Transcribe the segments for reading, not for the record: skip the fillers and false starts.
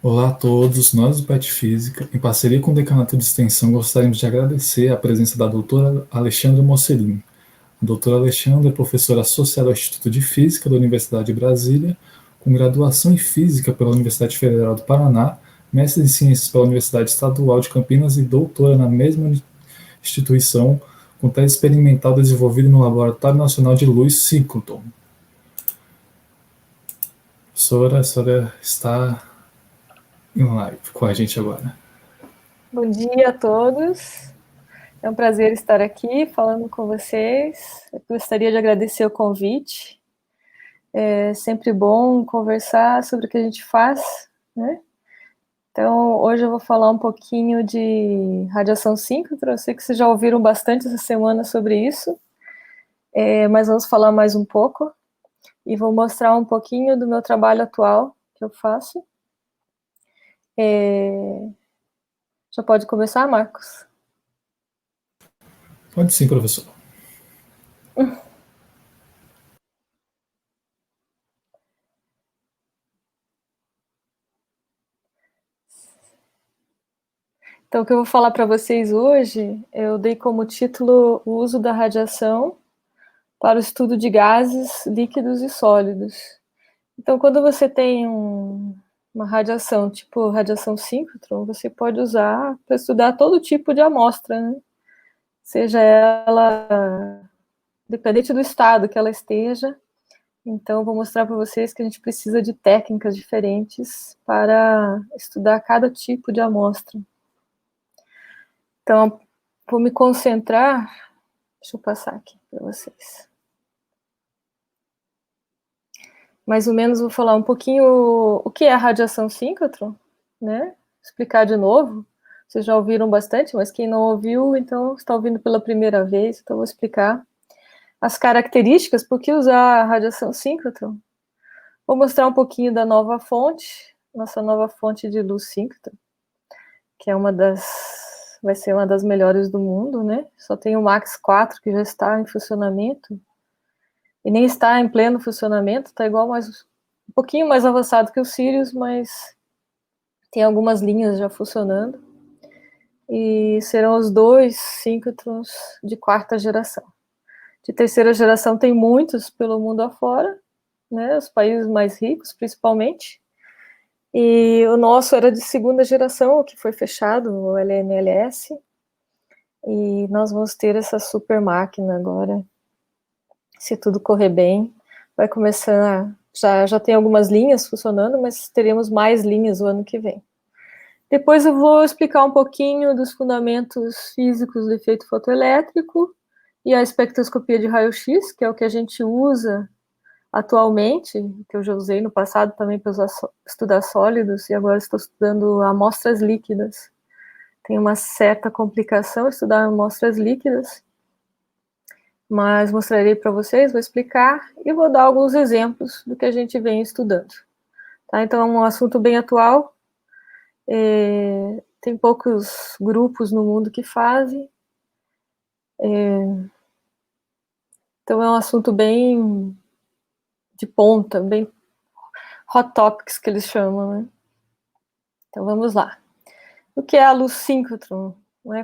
Olá a todos, nós do PET Física, em parceria com o Decanato de Extensão, gostaríamos de agradecer a presença da doutora Alexandra Mocelin. A doutora Alexandra é professora associada ao Instituto de Física da Universidade de Brasília, com graduação em Física pela Universidade Federal do Paraná, mestre em Ciências pela Universidade Estadual de Campinas e doutora na mesma instituição, com tese experimental desenvolvida no Laboratório Nacional de Luz Síncrotron. Professora, a senhora está em live com a gente agora. Bom dia a todos. É um prazer estar aqui falando com vocês. Eu gostaria de agradecer o convite. É sempre bom conversar sobre o que a gente faz, né? Então, hoje eu vou falar um pouquinho de radiação síncrotron. Eu sei que vocês já ouviram bastante essa semana sobre isso, mas vamos falar mais um pouco. E vou mostrar um pouquinho do meu trabalho atual que eu faço. Já pode começar, Marcos? Pode sim, professor. Então, o que eu vou falar para vocês hoje, eu dei como título o uso da radiação para o estudo de gases, líquidos e sólidos. Então, quando você tem uma radiação, tipo radiação síncrotron, você pode usar para estudar todo tipo de amostra, né? Seja ela, dependente do estado que ela esteja. Então, vou mostrar para vocês que a gente precisa de técnicas diferentes para estudar cada tipo de amostra. Então, vou me concentrar. Deixa eu passar aqui para vocês. Mais ou menos vou falar um pouquinho o que é a radiação síncrotron, né? Explicar de novo. Vocês já ouviram bastante, mas quem não ouviu, então está ouvindo pela primeira vez, então vou explicar as características, por que usar a radiação síncrotron. Vou mostrar um pouquinho da nova fonte, nossa nova fonte de luz síncrotron, que é vai ser uma das melhores do mundo, né? Só tem o Max 4 que já está em funcionamento, e nem está em pleno funcionamento, está igual um pouquinho mais avançado que o Sirius, mas tem algumas linhas já funcionando, e serão os dois síncrotrons de quarta geração. De terceira geração tem muitos pelo mundo afora, né, os países mais ricos principalmente, e o nosso era de segunda geração, o que foi fechado, o LNLS, e nós vamos ter essa super máquina agora, se tudo correr bem, vai começar, já tem algumas linhas funcionando, mas teremos mais linhas o ano que vem. Depois eu vou explicar um pouquinho dos fundamentos físicos do efeito fotoelétrico e a espectroscopia de raio-x, que é o que a gente usa atualmente, que eu já usei no passado também para estudar sólidos, e agora estou estudando amostras líquidas. Tem uma certa complicação estudar amostras líquidas, mas mostrarei para vocês, vou explicar e vou dar alguns exemplos do que a gente vem estudando. Tá? Então, é um assunto bem atual, tem poucos grupos no mundo que fazem, então é um assunto bem de ponta, bem hot topics que eles chamam, né? Então vamos lá. O que é a luz síncrotron?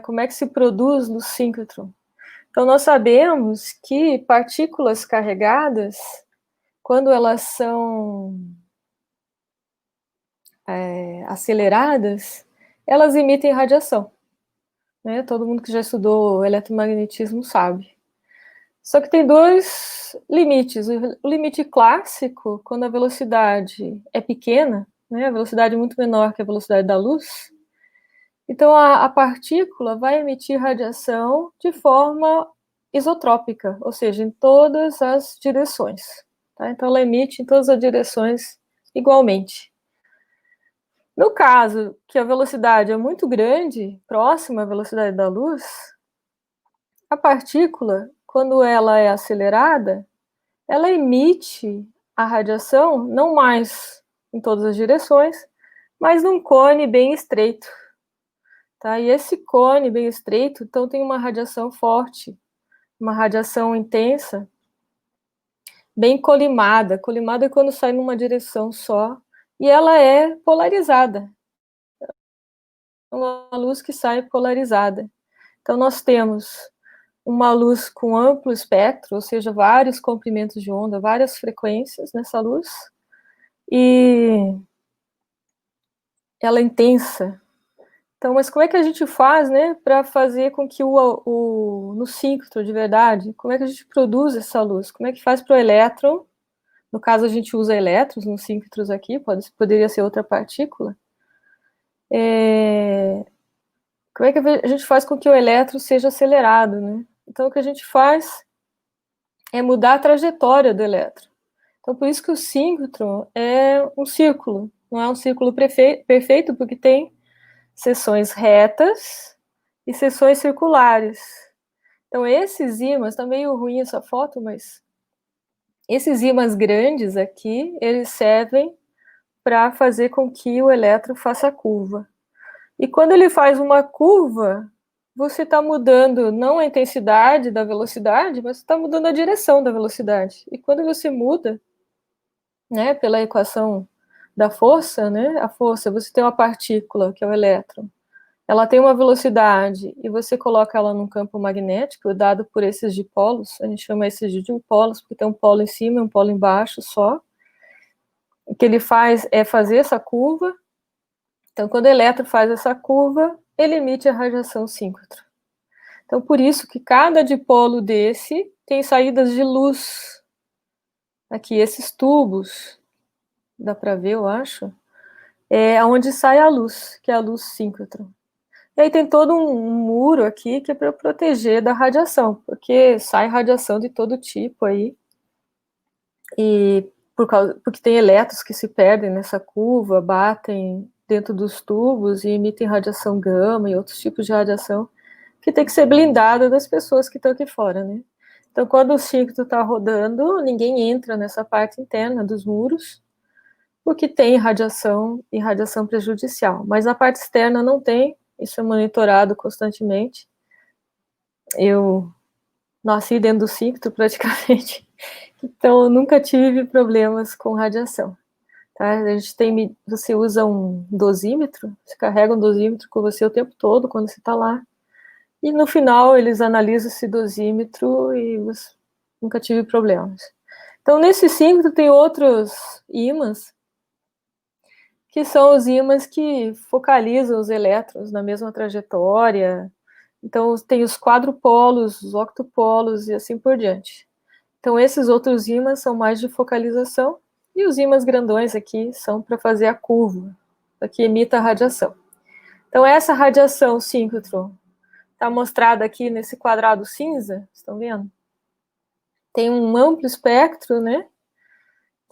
Como é que se produz luz síncrotron? Então nós sabemos que partículas carregadas, quando elas são aceleradas, elas emitem radiação. Né? Todo mundo que já estudou eletromagnetismo sabe. Só que tem dois limites. O limite clássico, quando a velocidade é pequena, né, a velocidade é muito menor que a velocidade da luz, então a partícula vai emitir radiação de forma isotrópica, ou seja, em todas as direções. Tá? Então ela emite em todas as direções igualmente. No caso que a velocidade é muito grande, próxima à velocidade da luz, a partícula, quando ela é acelerada, ela emite a radiação não mais em todas as direções, mas num cone bem estreito. Tá? E esse cone bem estreito, então, tem uma radiação forte, uma radiação intensa, bem colimada. Colimada é quando sai numa direção só e ela é polarizada. Uma luz que sai polarizada. Então, nós temos uma luz com amplo espectro, ou seja, vários comprimentos de onda, várias frequências nessa luz, e ela é intensa. Então, mas como é que a gente faz, né, para fazer com que no síncrotron de verdade, como é que a gente produz essa luz? Como é que faz para o elétron? No caso, a gente usa elétrons nos síncrotrons aqui, poderia ser outra partícula. Como é que a gente faz com que o elétron seja acelerado, né? Então, o que a gente faz é mudar a trajetória do elétron. Então, por isso que o síncrotron é um círculo. Não é um círculo perfeito, porque tem seções retas e seções circulares. Então, esses ímãs, tá meio ruim essa foto, mas esses ímãs grandes aqui, eles servem para fazer com que o elétron faça curva. E quando ele faz uma curva, você está mudando não a intensidade da velocidade, mas você está mudando a direção da velocidade. E quando você muda, né, pela equação da força, né, a força, você tem uma partícula, que é o elétron, ela tem uma velocidade e você coloca ela num campo magnético dado por esses dipolos, a gente chama esses de dipolos porque tem um polo em cima e um polo embaixo só. O que ele faz é fazer essa curva. Então, quando o elétron faz essa curva, ele emite a radiação síncrotron. Então, por isso que cada dipolo desse tem saídas de luz. Aqui, esses tubos, dá para ver, eu acho, é onde sai a luz, que é a luz síncrotron. E aí tem todo um muro aqui que é para proteger da radiação, porque sai radiação de todo tipo aí. E porque tem elétrons que se perdem nessa curva, batem dentro dos tubos e emitem radiação gama e outros tipos de radiação que tem que ser blindada das pessoas que estão aqui fora, né? Então, quando o síncrotron está rodando, ninguém entra nessa parte interna dos muros, porque tem radiação e radiação prejudicial. Mas na parte externa não tem, isso é monitorado constantemente. Eu nasci dentro do síncrotron praticamente, então eu nunca tive problemas com radiação. Tá? A gente tem, você usa um dosímetro, você carrega um dosímetro com você o tempo todo quando você está lá, e no final eles analisam esse dosímetro e nunca tive problemas. Então, nesse síncrotron tem outros ímãs, que são os ímãs que focalizam os elétrons na mesma trajetória. Então, tem os quadrupolos, os octopolos e assim por diante. Então, esses outros ímãs são mais de focalização, e os ímãs grandões aqui são para fazer a curva, para que emita a radiação. Então, essa radiação síncrotron está mostrada aqui nesse quadrado cinza, estão vendo? Tem um amplo espectro, né,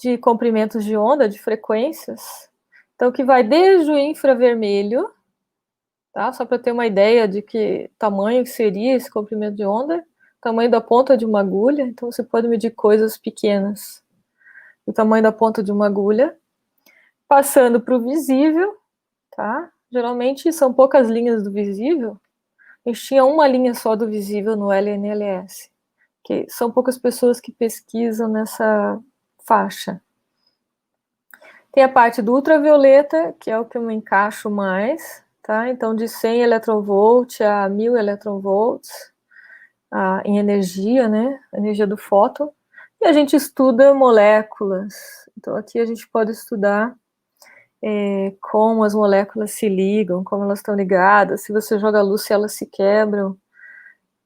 de comprimentos de onda, de frequências. Então, que vai desde o infravermelho, tá? Só para ter uma ideia de que tamanho que seria esse comprimento de onda, tamanho da ponta de uma agulha. Então, você pode medir coisas pequenas, o tamanho da ponta de uma agulha, passando para o visível, tá? Geralmente são poucas linhas do visível. A gente tinha uma linha só do visível no LNLS, que são poucas pessoas que pesquisam nessa faixa. Tem a parte do ultravioleta, que é o que eu me encaixo mais, tá? Então, de 100 eletronvolt a 1000 eletronvolts em energia, né? A energia do fóton. E a gente estuda moléculas. Então, aqui a gente pode estudar como as moléculas se ligam, como elas estão ligadas, se você joga luz, se elas se quebram.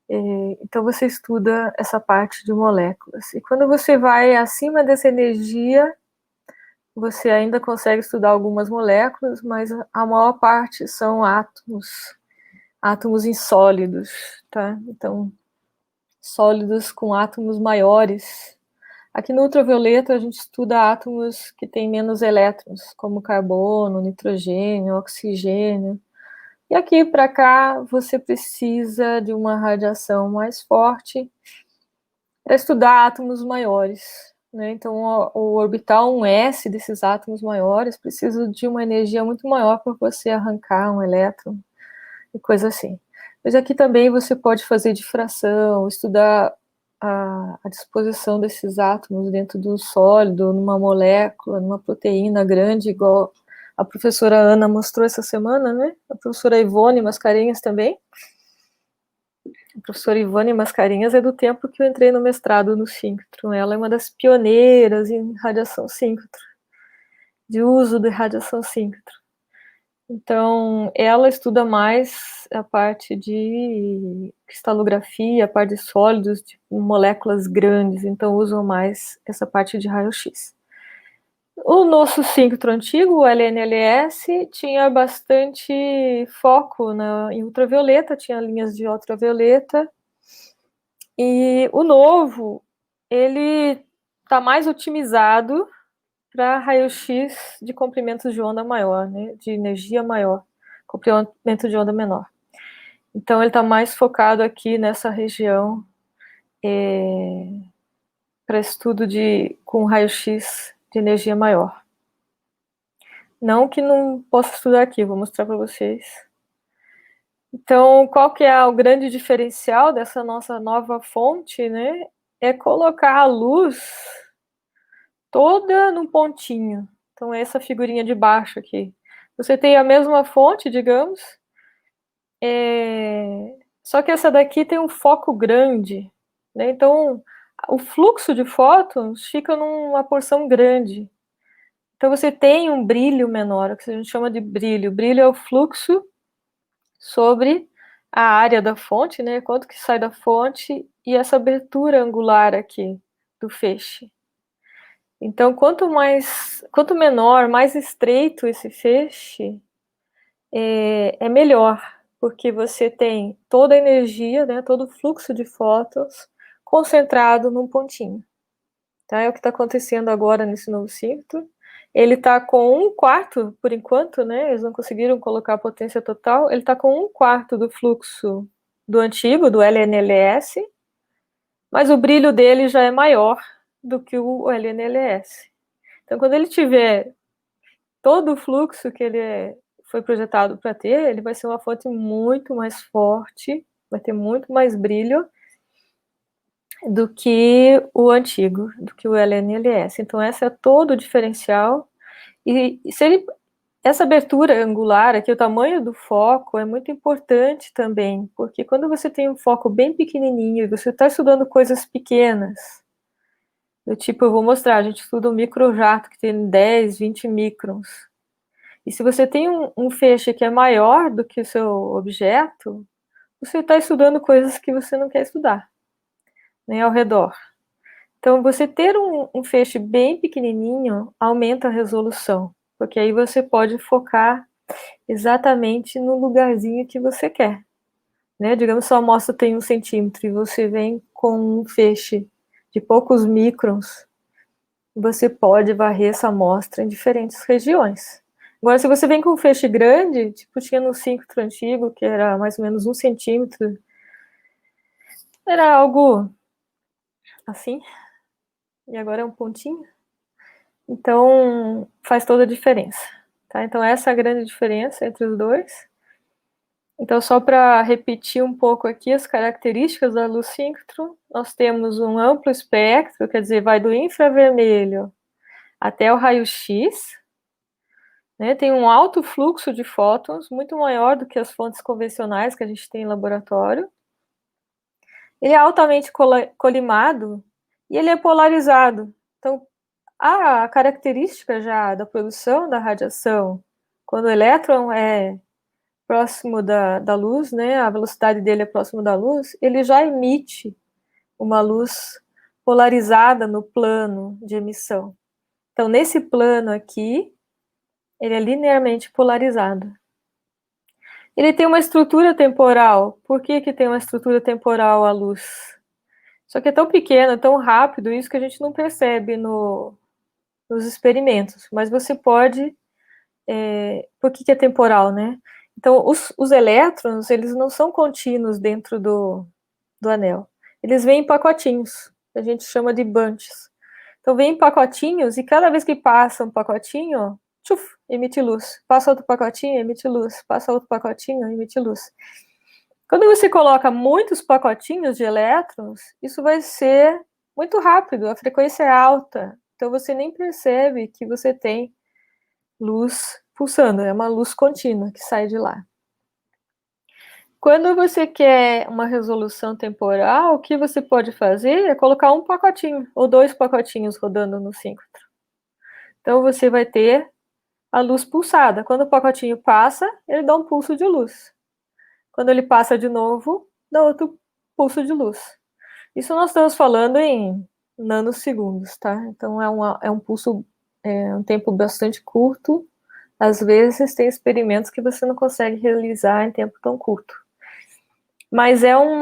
Então, você estuda essa parte de moléculas. E quando você vai acima dessa energia, você ainda consegue estudar algumas moléculas, mas a maior parte são átomos insólidos, tá? Então, sólidos com átomos maiores. Aqui no ultravioleta a gente estuda átomos que têm menos elétrons, como carbono, nitrogênio, oxigênio. E aqui para cá você precisa de uma radiação mais forte para estudar átomos maiores, né? Então o orbital 1s desses átomos maiores precisa de uma energia muito maior para você arrancar um elétron e coisa assim. Mas aqui também você pode fazer difração, estudar a disposição desses átomos dentro do sólido, numa molécula, numa proteína grande, igual a professora Ana mostrou essa semana, né? A professora Ivone Mascarenhas também. A professora Ivone Mascarenhas é do tempo que eu entrei no mestrado no síncrotron. Ela é uma das pioneiras em radiação síncrotron, de uso de radiação síncrotron. Então, ela estuda mais a parte de cristalografia, a parte de sólidos, de moléculas grandes, então usam mais essa parte de raio-x. O nosso síncrotron antigo, o LNLS, tinha bastante foco em ultravioleta, tinha linhas de ultravioleta, e o novo, ele está mais otimizado para raio-x de comprimentos de onda maior, né, de energia maior, comprimento de onda menor. Então, ele está mais focado aqui nessa região para estudo com raio-x de energia maior. Não que não possa estudar aqui, vou mostrar para vocês. Então, qual que é o grande diferencial dessa nossa nova fonte, né? É colocar a luz toda num pontinho. Então, essa figurinha de baixo aqui. Você tem a mesma fonte, digamos, só que essa daqui tem um foco grande, né? Então, o fluxo de fótons fica numa porção grande. Então, você tem um brilho menor, o que a gente chama de brilho. O brilho é o fluxo sobre a área da fonte, né? Quanto que sai da fonte e essa abertura angular aqui do feixe. Então, quanto menor, mais estreito esse feixe, é melhor, porque você tem toda a energia, né, todo o fluxo de fótons concentrado num pontinho. Tá? É o que está acontecendo agora nesse novo síncrotron. Ele está com 1/4, por enquanto, né? Eles não conseguiram colocar a potência total. Ele está com 1/4 do fluxo do antigo, do LNLS, mas o brilho dele já é maior do que o LNLS. Então, quando ele tiver todo o fluxo que ele foi projetado para ter, ele vai ser uma fonte muito mais forte, vai ter muito mais brilho do que o antigo, do que o LNLS. Então, esse é todo o diferencial. E essa abertura angular aqui, o tamanho do foco é muito importante também, porque quando você tem um foco bem pequenininho e você está estudando coisas pequenas, do tipo, eu vou mostrar, a gente estuda um microjato que tem 10, 20 microns. E se você tem um feixe que é maior do que o seu objeto, você está estudando coisas que você não quer estudar, nem ao redor. Então, você ter um feixe bem pequenininho aumenta a resolução, porque aí você pode focar exatamente no lugarzinho que você quer. Né? Digamos, sua amostra tem 1 centímetro e você vem com um feixe de poucos microns, você pode varrer essa amostra em diferentes regiões. Agora, se você vem com um feixe grande, tipo tinha no síncrotron antigo, que era mais ou menos 1 centímetro, era algo assim, e agora é um pontinho. Então, faz toda a diferença. Tá? Então, essa é a grande diferença entre os dois. Então, só para repetir um pouco aqui as características da luz síncrotron, nós temos um amplo espectro, quer dizer, vai do infravermelho até o raio-x, né? Tem um alto fluxo de fótons, muito maior do que as fontes convencionais que a gente tem em laboratório. Ele é altamente colimado e ele é polarizado. Então, a característica já da produção da radiação, quando o elétron é próximo da luz, né, a velocidade dele é próximo da luz, ele já emite uma luz polarizada no plano de emissão. Então, nesse plano aqui, ele é linearmente polarizado. Ele tem uma estrutura temporal. Por que tem uma estrutura temporal a luz? Só que é tão pequeno, tão rápido, isso que a gente não percebe nos experimentos. Mas você pode... por que é temporal, né? Então, os elétrons, eles não são contínuos dentro do anel. Eles vêm em pacotinhos, a gente chama de bunches. Então, vem em pacotinhos, e cada vez que passa um pacotinho, emite luz. Passa outro pacotinho, emite luz. Passa outro pacotinho, emite luz. Quando você coloca muitos pacotinhos de elétrons, isso vai ser muito rápido, a frequência é alta, então você nem percebe que você tem luz pulsando, é uma luz contínua que sai de lá. Quando você quer uma resolução temporal, o que você pode fazer é colocar um pacotinho ou 2 pacotinhos rodando no síncrotron. Então você vai ter a luz pulsada. Quando o pacotinho passa, ele dá um pulso de luz. Quando ele passa de novo, dá outro pulso de luz. Isso nós estamos falando em nanosegundos, tá? Então é um pulso, um tempo bastante curto. Às vezes tem experimentos que você não consegue realizar em tempo tão curto. Mas é um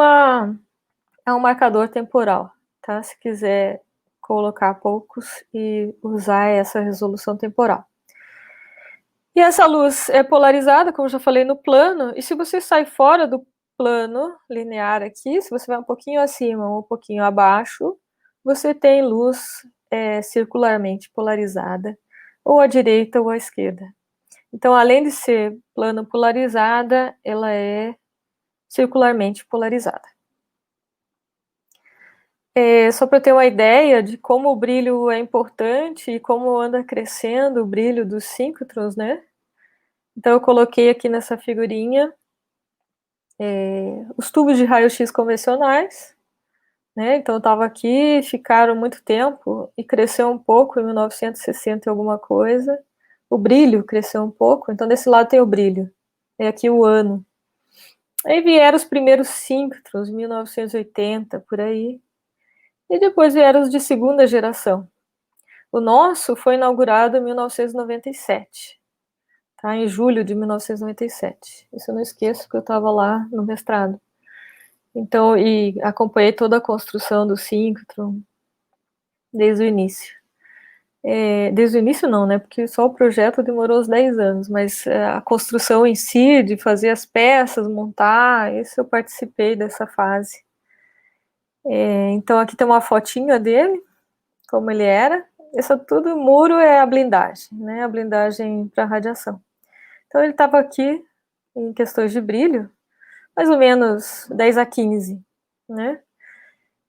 marcador temporal, tá? Se quiser colocar poucos e usar essa resolução temporal. E essa luz é polarizada, como eu já falei, no plano, e se você sai fora do plano linear aqui, se você vai um pouquinho acima ou um pouquinho abaixo, você tem luz circularmente polarizada, ou à direita ou à esquerda. Então, além de ser plano polarizada, ela é circularmente polarizada. Só para ter uma ideia de como o brilho é importante e como anda crescendo o brilho dos síncrotrons, né? Então, eu coloquei aqui nessa figurinha os tubos de raio-x convencionais, né? Então, eu estava aqui, ficaram muito tempo e cresceu um pouco em 1960 e alguma coisa. O brilho cresceu um pouco, então desse lado tem o brilho. É aqui o ano. Aí vieram os primeiros síncrotrons, 1980, por aí. E depois vieram os de segunda geração. O nosso foi inaugurado em 1997. Tá, em julho de 1997. Isso eu não esqueço, porque eu estava lá no mestrado. Então, e acompanhei toda a construção do síncrotron desde o início. Desde o início não, né, porque só o projeto demorou uns 10 anos, mas a construção em si, de fazer as peças, montar, isso eu participei dessa fase. Então aqui tem uma fotinha dele, como ele era. Isso tudo, muro é a blindagem, né, a blindagem para radiação. Então ele estava aqui em questões de brilho, mais ou menos 10 a 15, né?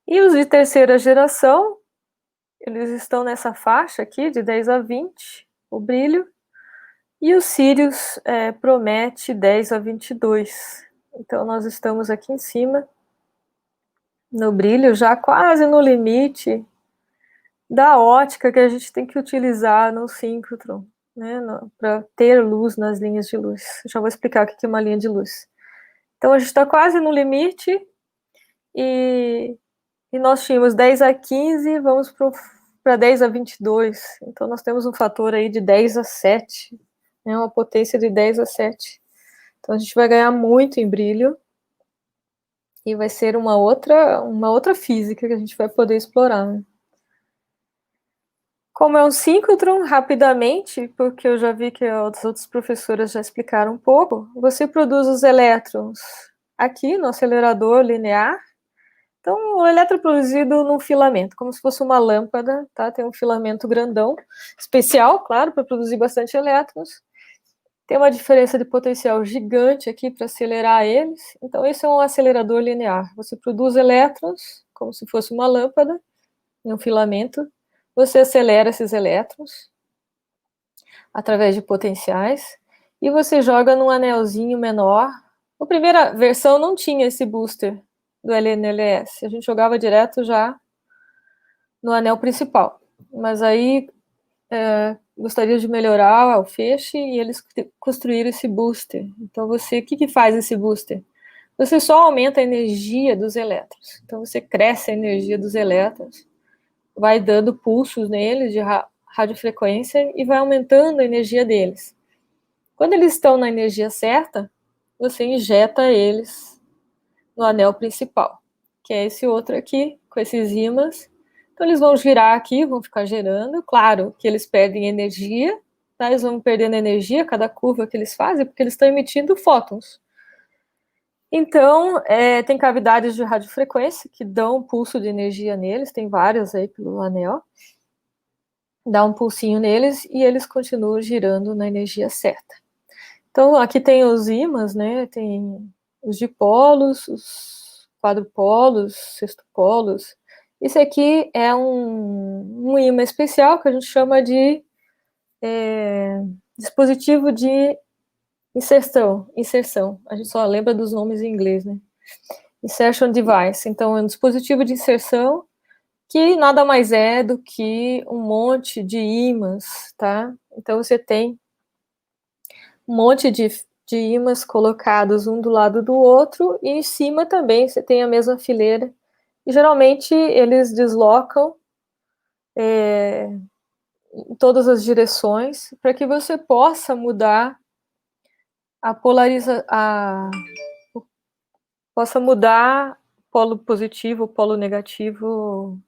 E os de terceira geração, eles estão nessa faixa aqui, de 10 a 20, o brilho, e o Sirius promete 10 a 22. Então nós estamos aqui em cima, no brilho, já quase no limite da ótica que a gente tem que utilizar no síncrotron, né, para ter luz nas linhas de luz. Já vou explicar o que é uma linha de luz. Então a gente está quase no limite e nós tínhamos 10 a 15, vamos para 10 a 22. Então nós temos um fator aí de 10 a 7, né, uma potência de 10 a 7. Então a gente vai ganhar muito em brilho e vai ser uma outra física que a gente vai poder explorar, né? Como é um síncrotron, rapidamente, porque eu já vi que as outras professoras já explicaram um pouco, você produz os elétrons aqui no acelerador linear. Então, o elétron é produzido num filamento, como se fosse uma lâmpada, tá? Tem um filamento grandão, especial, claro, para produzir bastante elétrons. Tem uma diferença de potencial gigante aqui para acelerar eles. Então, esse é um acelerador linear. Você produz elétrons, como se fosse uma lâmpada, em um filamento. Você acelera esses elétrons através de potenciais e você joga num anelzinho menor. A primeira versão não tinha esse booster do LNLS, a gente jogava direto já no anel principal, mas aí gostaria de melhorar o feixe e eles construíram esse booster. Então o que faz esse booster? Você só aumenta a energia dos elétrons, então você cresce a energia dos elétrons, vai dando pulsos neles de radiofrequência e vai aumentando a energia deles. Quando eles estão na energia certa, você injeta eles no anel principal, que é esse outro aqui, com esses ímãs. Então eles vão girar aqui, vão ficar girando. Claro que eles perdem energia, tá? Eles vão perdendo energia a cada curva que eles fazem, porque eles estão emitindo fótons. Então, tem cavidades de radiofrequência que dão um pulso de energia neles, tem várias aí pelo anel. Dá um pulsinho neles e eles continuam girando na energia certa. Então, aqui tem os ímãs, né? Tem os dipolos, os quadrupolos, sextupolos. Esse aqui é um ímã especial que a gente chama de dispositivo de inserção. A gente só lembra dos nomes em inglês, né? Insertion device. Então, é um dispositivo de inserção que nada mais é do que um monte de ímãs, tá? Então, você tem um monte de ímãs colocados um do lado do outro, e em cima também você tem a mesma fileira. E geralmente eles deslocam em todas as direções para que você possa mudar possa mudar o polo positivo, o polo negativo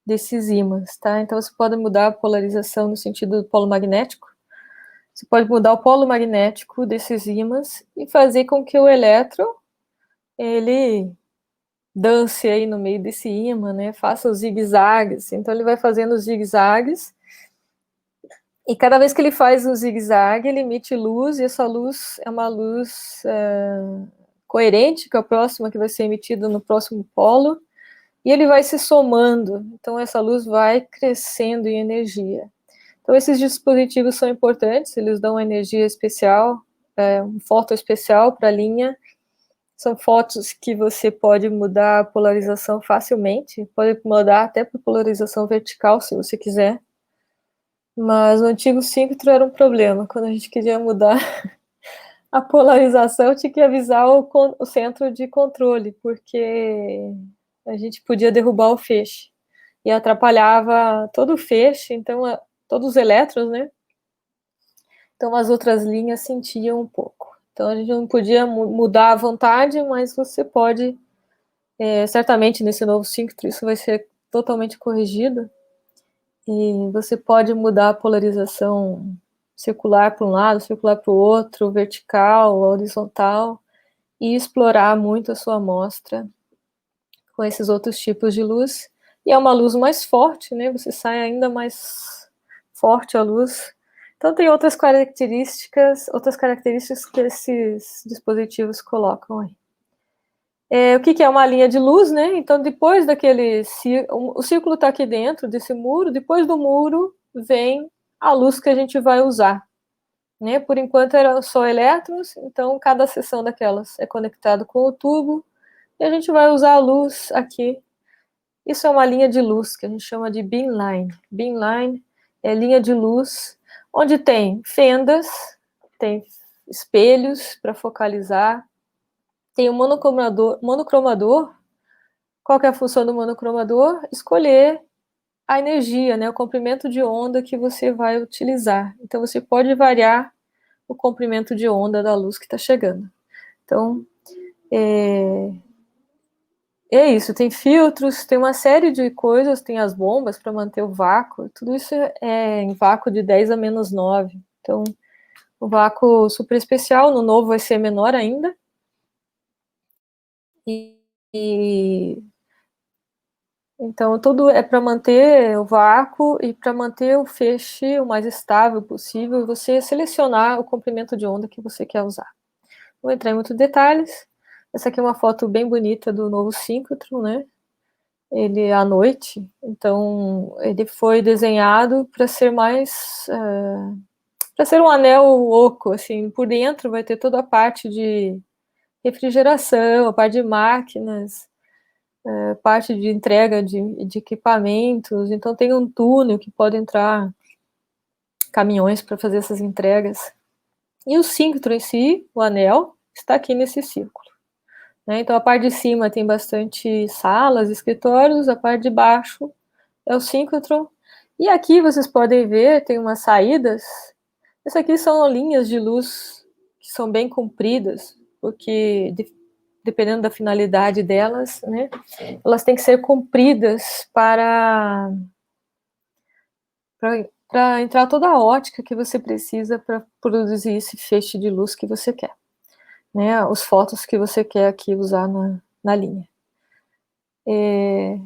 desses ímãs, tá? Então você pode mudar a polarização no sentido do polo magnético. Você pode mudar o polo magnético desses ímãs e fazer com que o elétron ele dance aí no meio desse ímã, né? Faça os zigue-zagues. Então ele vai fazendo os zigue-zagues e cada vez que ele faz um zigue-zague, ele emite luz, e essa luz é uma luz coerente com a próxima que vai ser emitida no próximo polo, e ele vai se somando. Então essa luz vai crescendo em energia. Então, esses dispositivos são importantes, eles dão energia especial, um fóton especial para a linha. São fótons que você pode mudar a polarização facilmente, pode mudar até para polarização vertical, se você quiser. Mas o antigo síncrotron era um problema. Quando a gente queria mudar a polarização, tinha que avisar o centro de controle, porque a gente podia derrubar o feixe. E atrapalhava todo o feixe, então todos os elétrons, né? Então as outras linhas sentiam um pouco. Então a gente não podia mudar à vontade, mas você pode, certamente nesse novo síncrotron isso vai ser totalmente corrigido, e você pode mudar a polarização circular para um lado, circular para o outro, vertical, horizontal, e explorar muito a sua amostra com esses outros tipos de luz. E é uma luz mais forte, né? Você sai ainda mais forte a luz. Então tem outras características que esses dispositivos colocam aí. O que é uma linha de luz, né? Então depois daquele o círculo está aqui dentro desse muro, depois do muro vem a luz que a gente vai usar, né? Por enquanto eram só elétrons, então cada seção daquelas é conectado com o tubo, e a gente vai usar a luz aqui. Isso é uma linha de luz que a gente chama de beamline. Beamline é linha de luz onde tem fendas, tem espelhos para focalizar, tem o monocromador. Qual que é a função do monocromador? Escolher a energia, né, o comprimento de onda que você vai utilizar. Então você pode variar o comprimento de onda da luz que está chegando. Então, é isso, tem filtros, tem uma série de coisas, tem as bombas para manter o vácuo, tudo isso é em vácuo de 10 a menos 9. Então, o vácuo super especial, no novo vai ser menor ainda. Então, tudo é para manter o vácuo e para manter o feixe o mais estável possível, e você selecionar o comprimento de onda que você quer usar. Não vou entrar em muitos detalhes. Essa aqui é uma foto bem bonita do novo síncrotron, né? Ele à noite, então ele foi desenhado para ser mais para ser um anel oco, assim, por dentro vai ter toda a parte de refrigeração, a parte de máquinas, parte de entrega de equipamentos, então tem um túnel que pode entrar caminhões para fazer essas entregas. E o síncrotron em si, o anel, está aqui nesse círculo. Né? Então a parte de cima tem bastante salas, escritórios, a parte de baixo é o síncrotron. E aqui vocês podem ver, tem umas saídas. Essas aqui são linhas de luz que são bem compridas, porque dependendo da finalidade delas, né, elas têm que ser compridas para entrar toda a ótica que você precisa para produzir esse feixe de luz que você quer, né, os fótons que você quer aqui usar na linha.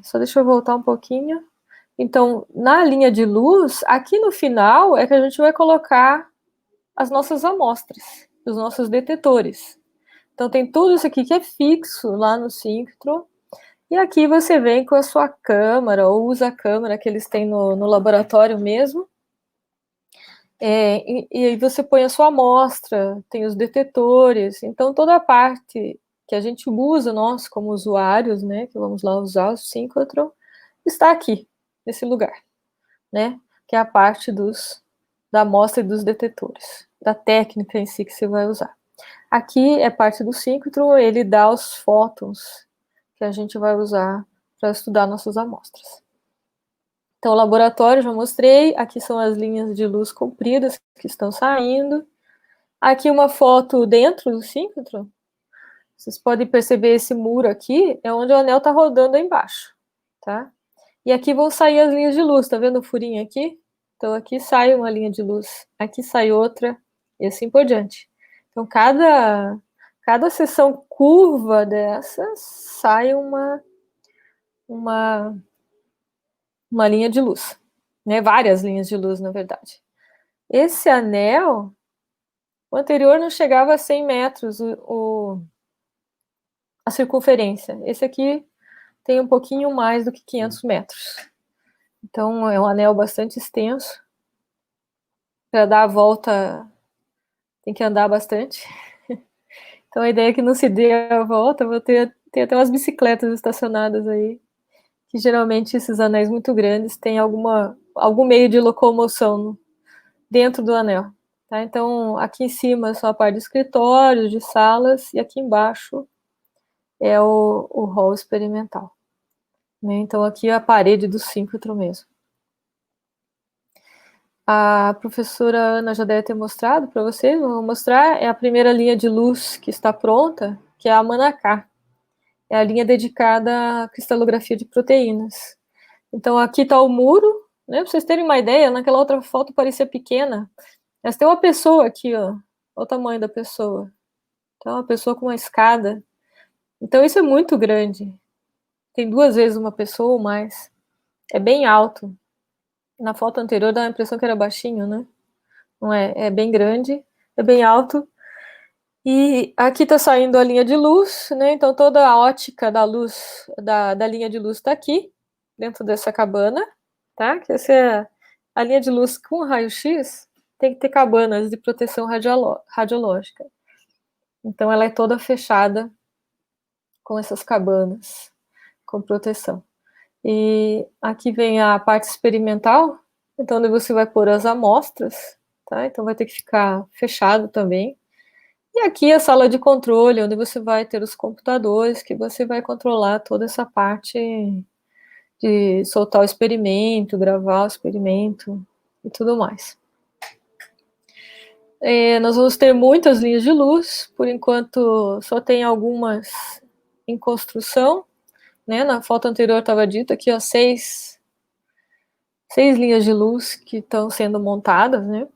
Só deixa eu voltar um pouquinho. Então, na linha de luz, aqui no final é que a gente vai colocar as nossas amostras, os nossos detetores. Então tem tudo isso aqui que é fixo lá no síncrotron. E aqui você vem com a sua câmera, ou usa a câmera que eles têm no laboratório mesmo. E aí você põe a sua amostra, tem os detetores. Então toda a parte que a gente usa, nós como usuários, né, que vamos lá usar o síncrotron, está aqui, nesse lugar, né, que é a parte da amostra e dos detetores, da técnica em si que você vai usar. Aqui é parte do síncrotron, ele dá os fótons que a gente vai usar para estudar nossas amostras. Então, o laboratório já mostrei, aqui são as linhas de luz compridas que estão saindo. Aqui uma foto dentro do síncrotron. Vocês podem perceber esse muro aqui, é onde o anel está rodando aí embaixo, tá? E aqui vão sair as linhas de luz, tá vendo o furinho aqui? Então aqui sai uma linha de luz, aqui sai outra, e assim por diante. Então cada seção curva dessas sai uma linha de luz, né? Várias linhas de luz, na verdade. Esse anel, o anterior não chegava a 100 metros, a circunferência. Esse aqui tem um pouquinho mais do que 500 metros. Então, é um anel bastante extenso. Para dar a volta, tem que andar bastante. Então, a ideia é que não se dê a volta, vou ter até umas bicicletas estacionadas aí, que geralmente esses anéis muito grandes têm algum meio de locomoção dentro do anel. Tá? Então, aqui em cima só a parte de escritórios, de salas, e aqui embaixo é o hall experimental. Né? Então, aqui é a parede do síncrotron mesmo. A professora Ana já deve ter mostrado para vocês, vou mostrar, é a primeira linha de luz que está pronta, que é a Manacá. É a linha dedicada à cristalografia de proteínas. Então, aqui está o muro, né? Para vocês terem uma ideia, naquela outra foto parecia pequena, mas tem uma pessoa aqui, ó. Olha o tamanho da pessoa. Então, uma pessoa com uma escada. Então, isso é muito grande. Tem 2 vezes uma pessoa ou mais. É bem alto. Na foto anterior dá a impressão que era baixinho, né? Não é? É bem grande, é bem alto. E aqui está saindo a linha de luz, né? Então toda a ótica da luz, da linha de luz está aqui, dentro dessa cabana, tá? Que essa é a linha de luz com raio-x, tem que ter cabanas de proteção radiológica. Então ela é toda fechada com essas cabanas, com proteção. E aqui vem a parte experimental, então onde você vai pôr as amostras, tá? Então vai ter que ficar fechado também. E aqui a sala de controle, onde você vai ter os computadores, que você vai controlar toda essa parte de soltar o experimento, gravar o experimento e tudo mais. Nós vamos ter muitas linhas de luz, por enquanto só tem algumas em construção, né? Na foto anterior estava dito aqui, ó, 6 linhas de luz que estão sendo montadas, né?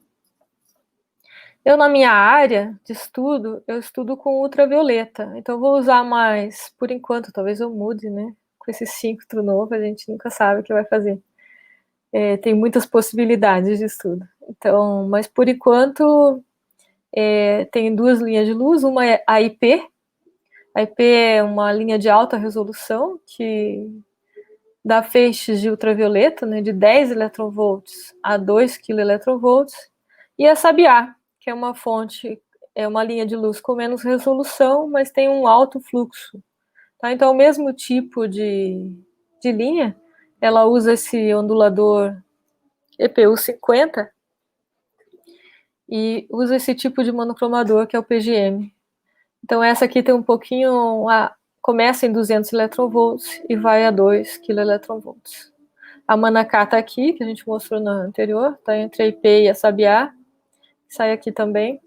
Eu, na minha área de estudo, eu estudo com ultravioleta, então vou usar mais, por enquanto, talvez eu mude, né? Com esse síncrotron novo, a gente nunca sabe o que vai fazer. Tem muitas possibilidades de estudo. Então, mas por enquanto, tem 2 linhas de luz, uma é a IP. A IP é uma linha de alta resolução que dá feixes de ultravioleta, né, de 10 eletronvolts a 2 kelectronvolts, e a Sabiá, que é uma fonte, é uma linha de luz com menos resolução, mas tem um alto fluxo. Tá? Então, o mesmo tipo de linha, ela usa esse ondulador EPU 50 e usa esse tipo de monocromador, que é o PGM. Então, essa aqui tem um pouquinho, começa em 200 eletronvolts e vai a 2 kelectronvolts. A Manacá está aqui, que a gente mostrou na anterior, está entre a IP e a Sabiá, sai aqui também.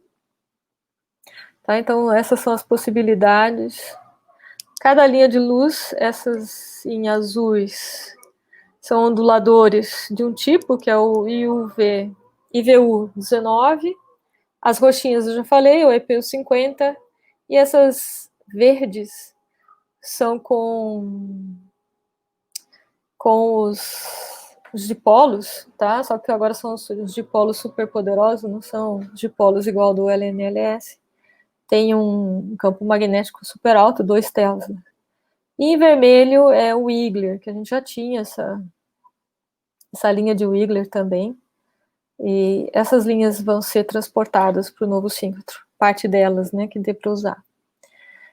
Tá? Então, essas são as possibilidades. Cada linha de luz, essas em azuis, são onduladores de um tipo, que é o IVU19. As roxinhas eu já falei, o EPU50. E essas verdes são com os dipolos, tá? Só que agora são os dipolos superpoderosos, não são dipolos igual do LNLS. tem um campo magnético super alto, 2 Tesla. E em vermelho é o Wigler, que a gente já tinha essa linha de Wigler também. E essas linhas vão ser transportadas para o novo síncrotron, parte delas, né, que dê para usar.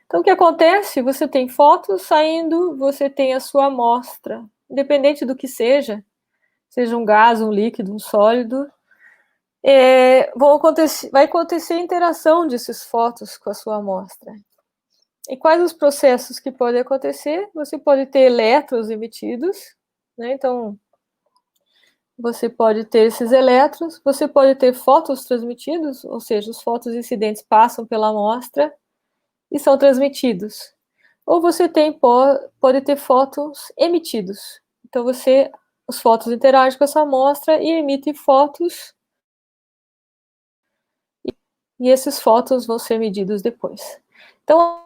Então, o que acontece? Você tem fótons saindo, você tem a sua amostra, independente do que seja um gás, um líquido, um sólido, vai acontecer a interação desses fótons com a sua amostra. E quais os processos que podem acontecer? Você pode ter elétrons emitidos, né? Então, você pode ter esses elétrons, você pode ter fótons transmitidos, ou seja, os fótons incidentes passam pela amostra e são transmitidos. Ou você pode ter fótons emitidos. Então, os fótons interagem com essa amostra e emitem fótons, e esses fótons vão ser medidos depois. Então,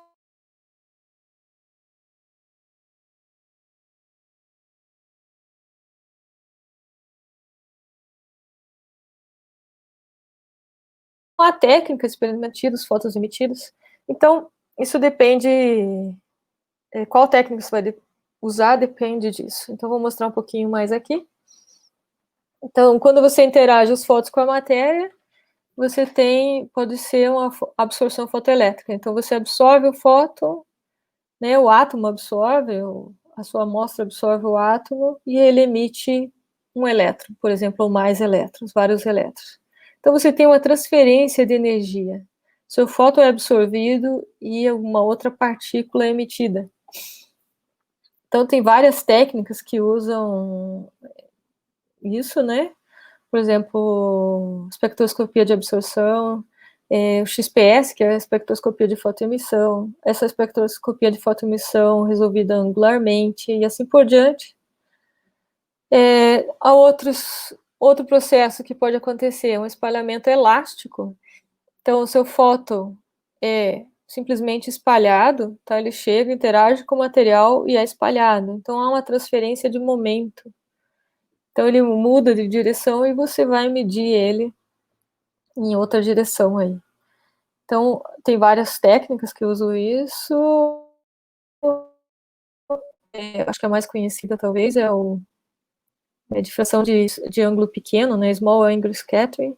a técnica experimentada, os fótons emitidos. Então, isso depende, qual técnica você vai usar depende disso. Então, vou mostrar um pouquinho mais aqui. Então, quando você interage os fótons com a matéria, você pode ser uma absorção fotoelétrica. Então, você absorve o fóton, né, o átomo absorve, a sua amostra absorve o átomo e ele emite um elétron, por exemplo, ou mais elétrons, vários elétrons. Então, você tem uma transferência de energia. Seu fóton é absorvido e uma outra partícula é emitida. Então, tem várias técnicas que usam isso, né? Por exemplo, espectroscopia de absorção, o XPS, que é a espectroscopia de fotoemissão, essa espectroscopia de fotoemissão resolvida angularmente, e assim por diante. Há outro processo que pode acontecer, um espalhamento elástico. Então, o seu fóton é simplesmente espalhado, tá? Ele chega, interage com o material e é espalhado. Então, há uma transferência de momento. Então, ele muda de direção e você vai medir ele em outra direção aí. Então, tem várias técnicas que usam isso. Acho que a mais conhecida, talvez, é a difração de ângulo pequeno, né? Small Angle Scattering.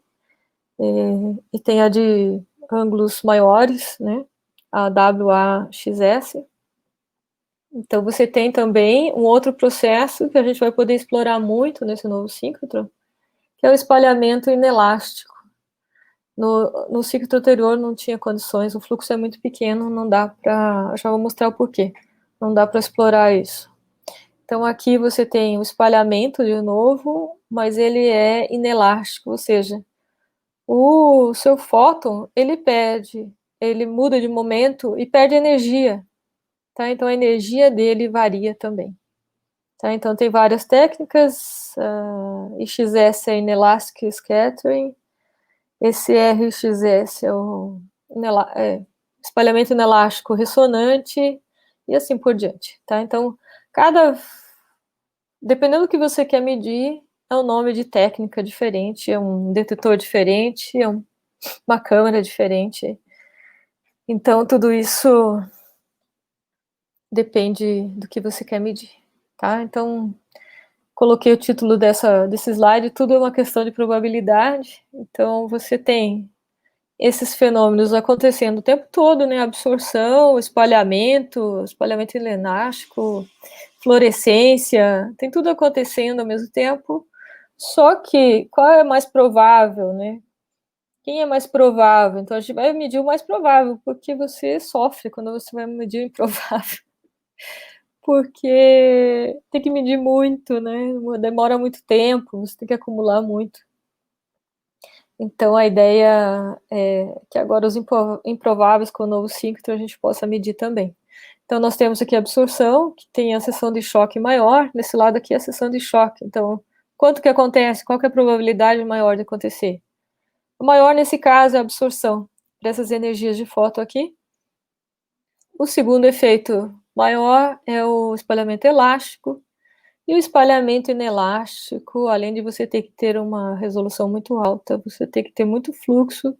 E tem a de ângulos maiores, né? A WAXS. Então, você tem também um outro processo que a gente vai poder explorar muito nesse novo síncrotron, que é o espalhamento inelástico. No ciclo anterior não tinha condições, o fluxo é muito pequeno, não dá para. Já vou mostrar o porquê. Não dá para explorar isso. Então aqui você tem o espalhamento de novo, mas ele é inelástico, ou seja, o seu fóton ele muda de momento e perde energia, tá? Então a energia dele varia também. Tá? Então tem várias técnicas, IXS é Inelastic Scattering, esse RXS é o espalhamento inelástico ressonante e assim por diante, tá? Então, dependendo do que você quer medir, é um nome de técnica diferente, é um detetor diferente, é uma câmera diferente. Então, tudo isso depende do que você quer medir, tá? Então, coloquei o título desse slide, tudo é uma questão de probabilidade. Então, você tem esses fenômenos acontecendo o tempo todo, né? Absorção, espalhamento inelástico, fluorescência, tem tudo acontecendo ao mesmo tempo. Só que qual é mais provável, né? Quem é mais provável? Então a gente vai medir o mais provável, porque você sofre quando você vai medir o improvável. Porque tem que medir muito, né? Demora muito tempo, você tem que acumular muito. Então, a ideia é que agora os improváveis com o novo síncrotron a gente possa medir também. Então, nós temos aqui a absorção, que tem a seção de choque maior, nesse lado aqui é a seção de choque. Então, quanto que acontece? Qual que é a probabilidade maior de acontecer? O maior, nesse caso, é a absorção dessas energias de fóton aqui. O segundo efeito maior é o espalhamento elástico, e o espalhamento inelástico, além de você ter que ter uma resolução muito alta, você tem que ter muito fluxo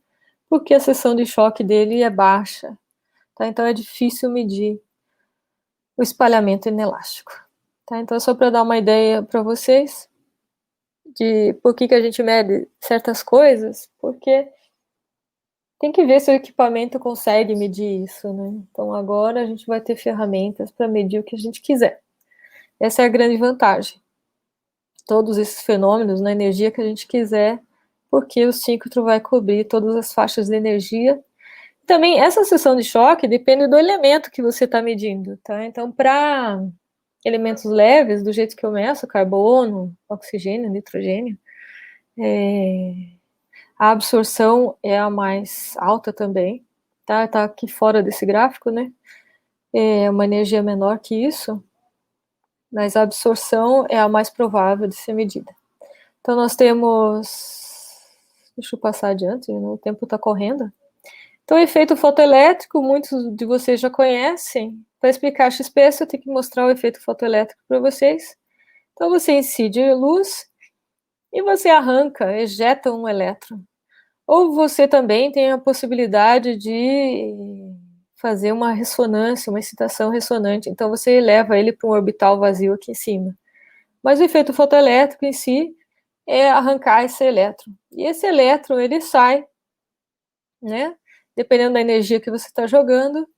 porque a seção de choque dele é baixa, tá? Então é difícil medir o espalhamento inelástico, tá? Então, só para dar uma ideia para vocês de por que a gente mede certas coisas, porque tem que ver se o equipamento consegue medir isso, né? Então, agora a gente vai ter ferramentas para medir o que a gente quiser. Essa é a grande vantagem. Todos esses fenômenos na energia que a gente quiser, porque o síncrotron vai cobrir todas as faixas de energia. Também, essa seção de choque depende do elemento que você está medindo, tá? Então, para elementos leves, do jeito que eu meço, carbono, oxigênio, nitrogênio, a absorção é a mais alta também, tá? Tá aqui fora desse gráfico, né? É uma energia menor que isso, mas a absorção é a mais provável de ser medida. Então, nós temos... Deixa eu passar adiante, né? O tempo está correndo. Então, o efeito fotoelétrico, muitos de vocês já conhecem. Para explicar a XPS, eu tenho que mostrar o efeito fotoelétrico para vocês. Então, você incide luz e você arranca, ejeta um elétron. Ou você também tem a possibilidade de fazer uma ressonância, uma excitação ressonante. Então, você leva ele para um orbital vazio aqui em cima. Mas o efeito fotoelétrico em si é arrancar esse elétron. E esse elétron, ele sai, né? Dependendo da energia que você está jogando,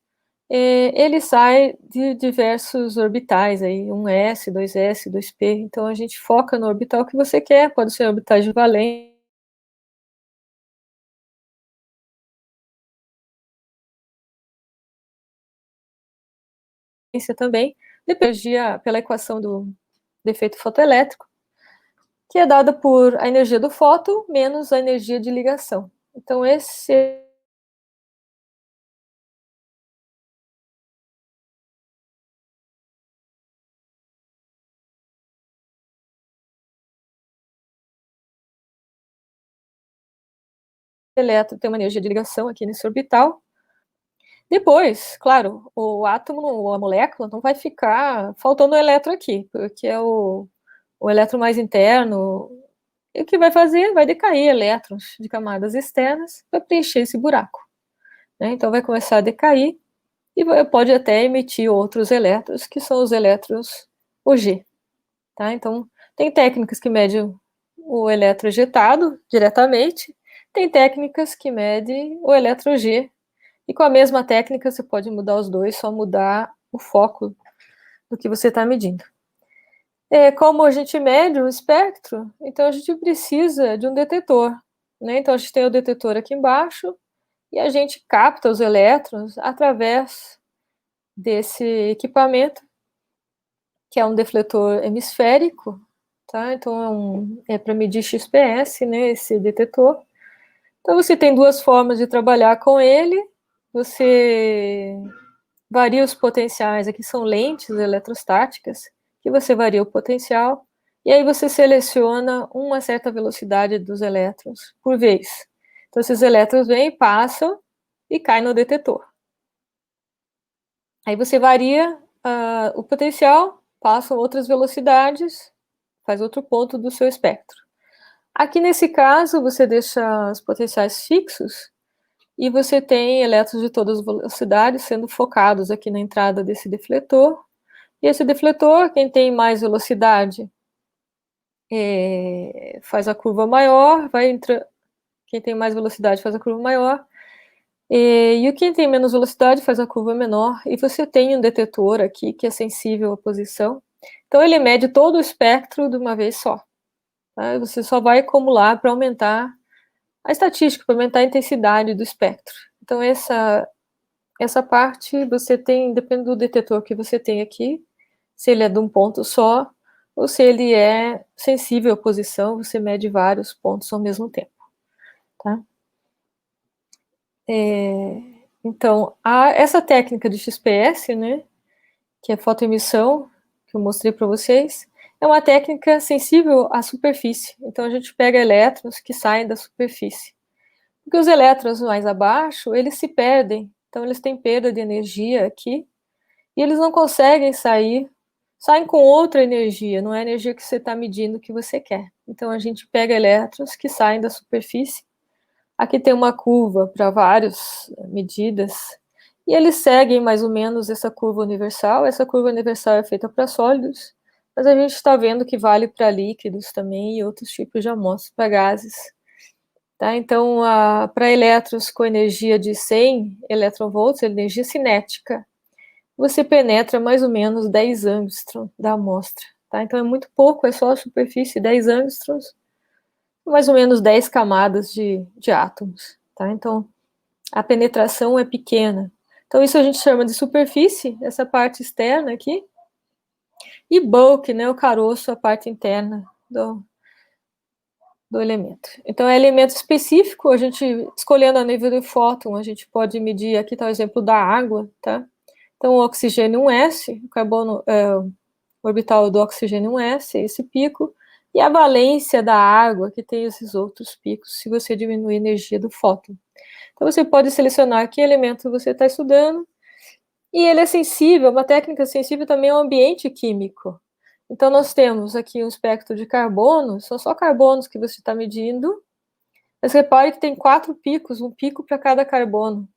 ele sai de diversos orbitais, aí, 1s, 2s, 2p. Então, a gente foca no orbital que você quer, pode ser orbitais de valência, também, depende pela equação do efeito fotoelétrico, que é dada por a energia do fóton menos a energia de ligação. Então, esse elétron tem uma energia de ligação aqui nesse orbital. Depois, claro, o átomo ou a molécula não vai ficar faltando o elétron aqui, porque é o elétron mais interno. E o que vai fazer? Vai decair elétrons de camadas externas para preencher esse buraco, né? Então, vai começar a decair e pode até emitir outros elétrons, que são os elétrons OG, tá? Então, tem técnicas que medem o elétron ejetado diretamente, tem técnicas que medem o elétron G, e com a mesma técnica você pode mudar os dois, só mudar o foco do que você está medindo. Como a gente mede o espectro, então a gente precisa de um detetor, né? Então a gente tem o detetor aqui embaixo e a gente capta os elétrons através desse equipamento, que é um defletor hemisférico, tá? Então é para medir XPS, né? Esse detetor. Então você tem duas formas de trabalhar com ele. Você varia os potenciais, aqui são lentes eletrostáticas, que você varia o potencial, e aí você seleciona uma certa velocidade dos elétrons por vez. Então, esses elétrons vêm, passam e caem no detetor. Aí você varia o potencial, passam outras velocidades, faz outro ponto do seu espectro. Aqui nesse caso, você deixa os potenciais fixos, e você tem elétrons de todas as velocidades sendo focados aqui na entrada desse defletor. E esse defletor, quem tem mais velocidade, faz a curva maior, quem tem mais velocidade faz a curva maior, e quem tem menos velocidade faz a curva menor, e você tem um detetor aqui que é sensível à posição. Então, ele mede todo o espectro de uma vez só. Tá? Você só vai acumular para aumentar a estatística, para aumentar a intensidade do espectro. Então, essa parte você tem, depende do detetor que você tem aqui, se ele é de um ponto só, ou se ele é sensível à posição, você mede vários pontos ao mesmo tempo, tá? Então, essa técnica de XPS, né, que é fotoemissão, que eu mostrei para vocês, é uma técnica sensível à superfície. Então, a gente pega elétrons que saem da superfície. Porque os elétrons mais abaixo, eles se perdem. Então, eles têm perda de energia aqui, e eles não conseguem saem com outra energia, não é a energia que você está medindo que você quer. Então, a gente pega elétrons que saem da superfície, Aqui tem uma curva para várias medidas, e eles seguem mais ou menos essa curva universal. Essa curva universal é feita para sólidos, mas a gente está vendo que vale para líquidos também e outros tipos de amostras, para gases. Tá? Então, para elétrons com energia de 100 eletronvolts, energia cinética, você penetra mais ou menos 10 angstroms da amostra. Tá? Então, é muito pouco, é só a superfície, 10 angstroms, mais ou menos 10 camadas de átomos. Tá? Então, a penetração é pequena. Então, isso a gente chama de superfície, essa parte externa aqui, e bulk, né, o caroço, a parte interna do elemento. Então, é elemento específico, a gente, escolhendo a nível de fóton, a gente pode medir, aqui está o exemplo da água, tá? Então, o oxigênio 1s, o carbono, o orbital do oxigênio 1s, esse pico, e a valência da água, que tem esses outros picos, se você diminuir a energia do fóton. Então, você pode selecionar que elemento você está estudando, e ele é sensível, uma técnica sensível também ao ambiente químico. Então, nós temos aqui um espectro de carbono, são só carbonos que você está medindo, mas repare que tem 4 picos, um pico para cada carbono.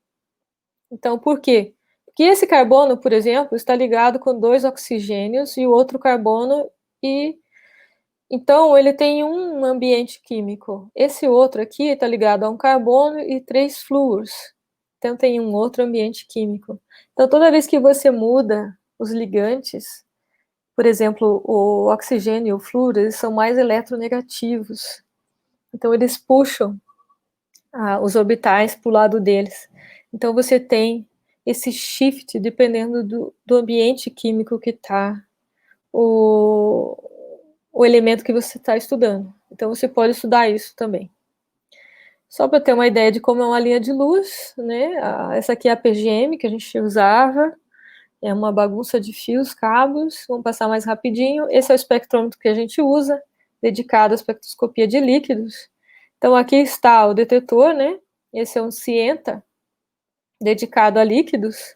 Então, por quê? Porque esse carbono, por exemplo, está ligado com 2 oxigênios e o outro carbono, e então ele tem um ambiente químico. Esse outro aqui está ligado a um carbono e 3 flúors. Então tem um outro ambiente químico. Então toda vez que você muda os ligantes, por exemplo, o oxigênio e o flúor, eles são mais eletronegativos. Então eles puxam os orbitais para o lado deles. Então você tem esse shift dependendo do ambiente químico que está o elemento que você está estudando. Então você pode estudar isso também. Só para ter uma ideia de como é uma linha de luz, né? Essa aqui é a PGM que a gente usava, é uma bagunça de fios, cabos, vamos passar mais rapidinho. Esse é o espectrômetro que a gente usa, dedicado à espectroscopia de líquidos. Então aqui está o detetor, né? Esse é um Scienta, dedicado a líquidos.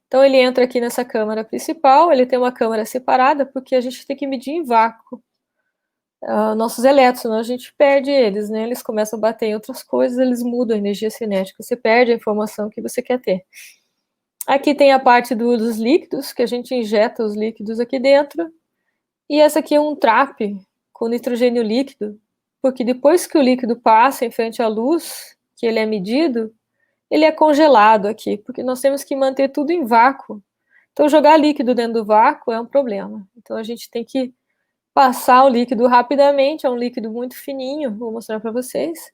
Então ele entra aqui nessa câmara principal, ele tem uma câmara separada, porque a gente tem que medir em vácuo nossos elétrons, senão a gente perde eles, né? Eles começam a bater em outras coisas, eles mudam a energia cinética, você perde a informação que você quer ter. Aqui tem a parte dos líquidos, que a gente injeta os líquidos aqui dentro, e essa aqui é um trap com nitrogênio líquido, porque depois que o líquido passa em frente à luz, que ele é medido, ele é congelado aqui, porque nós temos que manter tudo em vácuo. Então, jogar líquido dentro do vácuo é um problema. Então, a gente tem que passar o líquido rapidamente, é um líquido muito fininho, vou mostrar para vocês,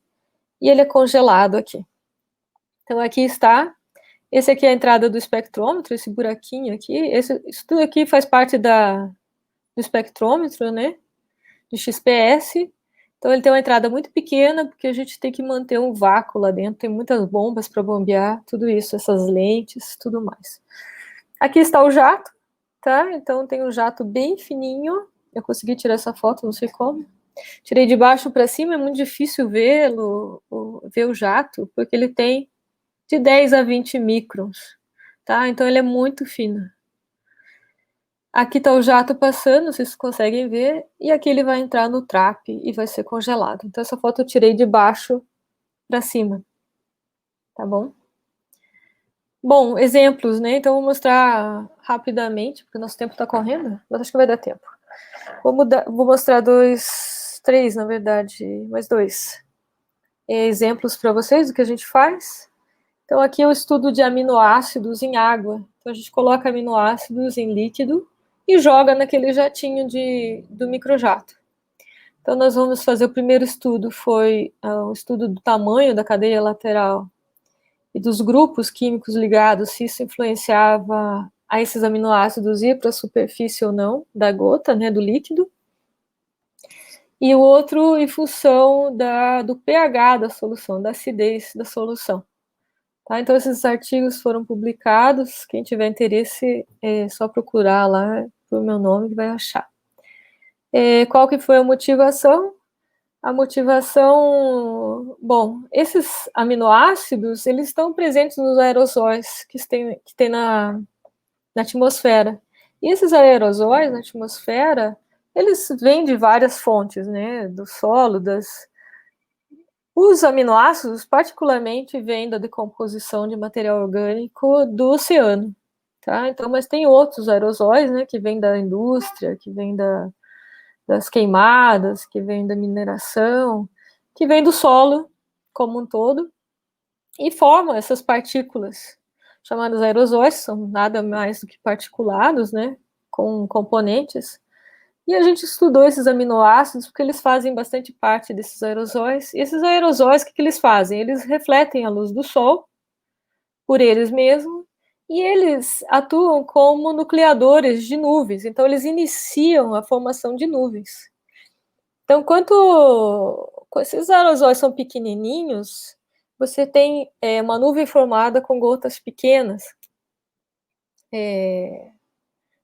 e ele é congelado aqui. Então aqui está, esse aqui é a entrada do espectrômetro, esse buraquinho aqui, isso tudo aqui faz parte do espectrômetro, né, do XPS, então ele tem uma entrada muito pequena, porque a gente tem que manter um vácuo lá dentro, tem muitas bombas para bombear, tudo isso, essas lentes, tudo mais. Aqui está o jato, tá, então tem um jato bem fininho. Eu consegui tirar essa foto, não sei como. Tirei de baixo para cima, é muito difícil ver o jato, porque ele tem de 10 a 20 microns, tá? Então ele é muito fino. Aqui está o jato passando, vocês conseguem ver, e aqui ele vai entrar no trap e vai ser congelado. Então essa foto eu tirei de baixo para cima, tá bom? Bom, exemplos, né? Então eu vou mostrar rapidamente, porque o nosso tempo está correndo, mas acho que vai dar tempo. Vou mostrar três, na verdade, mais dois exemplos para vocês do que a gente faz. Então, aqui é o estudo de aminoácidos em água. Então, a gente coloca aminoácidos em líquido e joga naquele jatinho do microjato. Então, nós vamos fazer o primeiro estudo, foi o estudo do tamanho da cadeia lateral e dos grupos químicos ligados, se isso influenciava a esses aminoácidos ir para a superfície ou não da gota, né, do líquido. E o outro em função do pH da solução, da acidez da solução. Tá? Então, esses artigos foram publicados, quem tiver interesse é só procurar lá por meu nome que vai achar. Qual que foi a motivação? A motivação, bom, esses aminoácidos, eles estão presentes nos aerossóis que tem na atmosfera. E esses aerosóis na atmosfera, eles vêm de várias fontes, né, do solo, Os aminoácidos, particularmente, vêm da decomposição de material orgânico do oceano, tá? Então, mas tem outros aerosóis, né, que vêm da indústria, que vêm das queimadas, que vêm da mineração, que vêm do solo como um todo, e formam essas partículas chamadas aerosóis, são nada mais do que particulados, né, com componentes. E a gente estudou esses aminoácidos porque eles fazem bastante parte desses aerosóis. E esses aerosóis, o que eles fazem? Eles refletem a luz do Sol por eles mesmos e eles atuam como nucleadores de nuvens. Então, eles iniciam a formação de nuvens. Então, quando esses aerosóis são pequenininhos, você tem uma nuvem formada com gotas pequenas.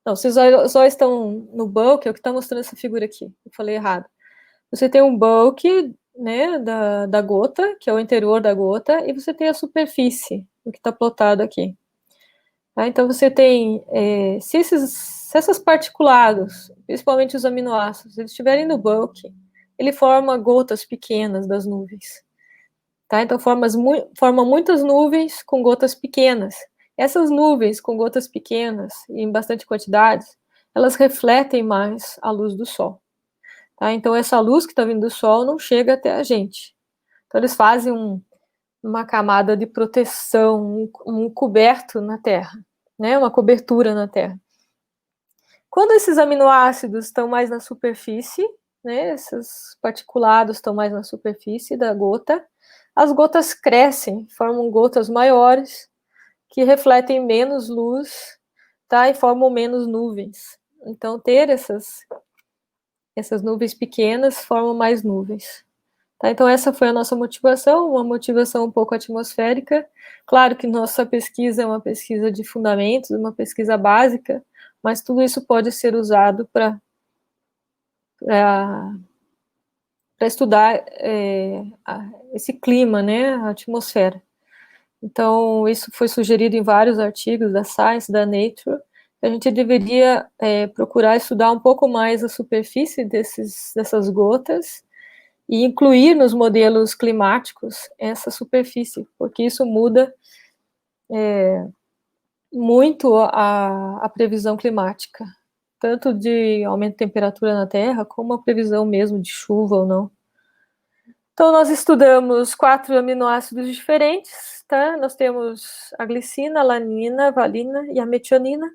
Não, se os aerosóis estão no bulk, é o que está mostrando essa figura aqui. Eu falei errado. Você tem um bulk, né, da gota, que é o interior da gota, e você tem a superfície, o que está plotado aqui. Tá? Então, você tem, se essas particulados, principalmente os aminoácidos, eles estiverem no bulk, ele forma gotas pequenas das nuvens. Tá? Então, forma muitas nuvens com gotas pequenas. Essas nuvens com gotas pequenas, em bastante quantidade, elas refletem mais a luz do Sol. Tá? Então, essa luz que está vindo do Sol não chega até a gente. Então, eles fazem uma camada de proteção, um coberto na Terra, né? Uma cobertura na Terra. Quando esses aminoácidos estão mais na superfície, né? Esses particulados estão mais na superfície da gota, as gotas crescem, formam gotas maiores, que refletem menos luz, tá? E formam menos nuvens. Então, ter essas nuvens pequenas formam mais nuvens. Tá? Então, essa foi a nossa motivação, uma motivação um pouco atmosférica. Claro que nossa pesquisa é uma pesquisa de fundamentos, uma pesquisa básica, mas tudo isso pode ser usado para estudar esse clima, né, a atmosfera. Então, isso foi sugerido em vários artigos da Science, da Nature. A gente deveria procurar estudar um pouco mais a superfície dessas gotas e incluir nos modelos climáticos essa superfície, porque isso muda muito a previsão climática, tanto de aumento de temperatura na Terra, como a previsão mesmo de chuva ou não. Então, nós estudamos 4 aminoácidos diferentes, tá? Nós temos a glicina, a alanina, a valina e a metionina.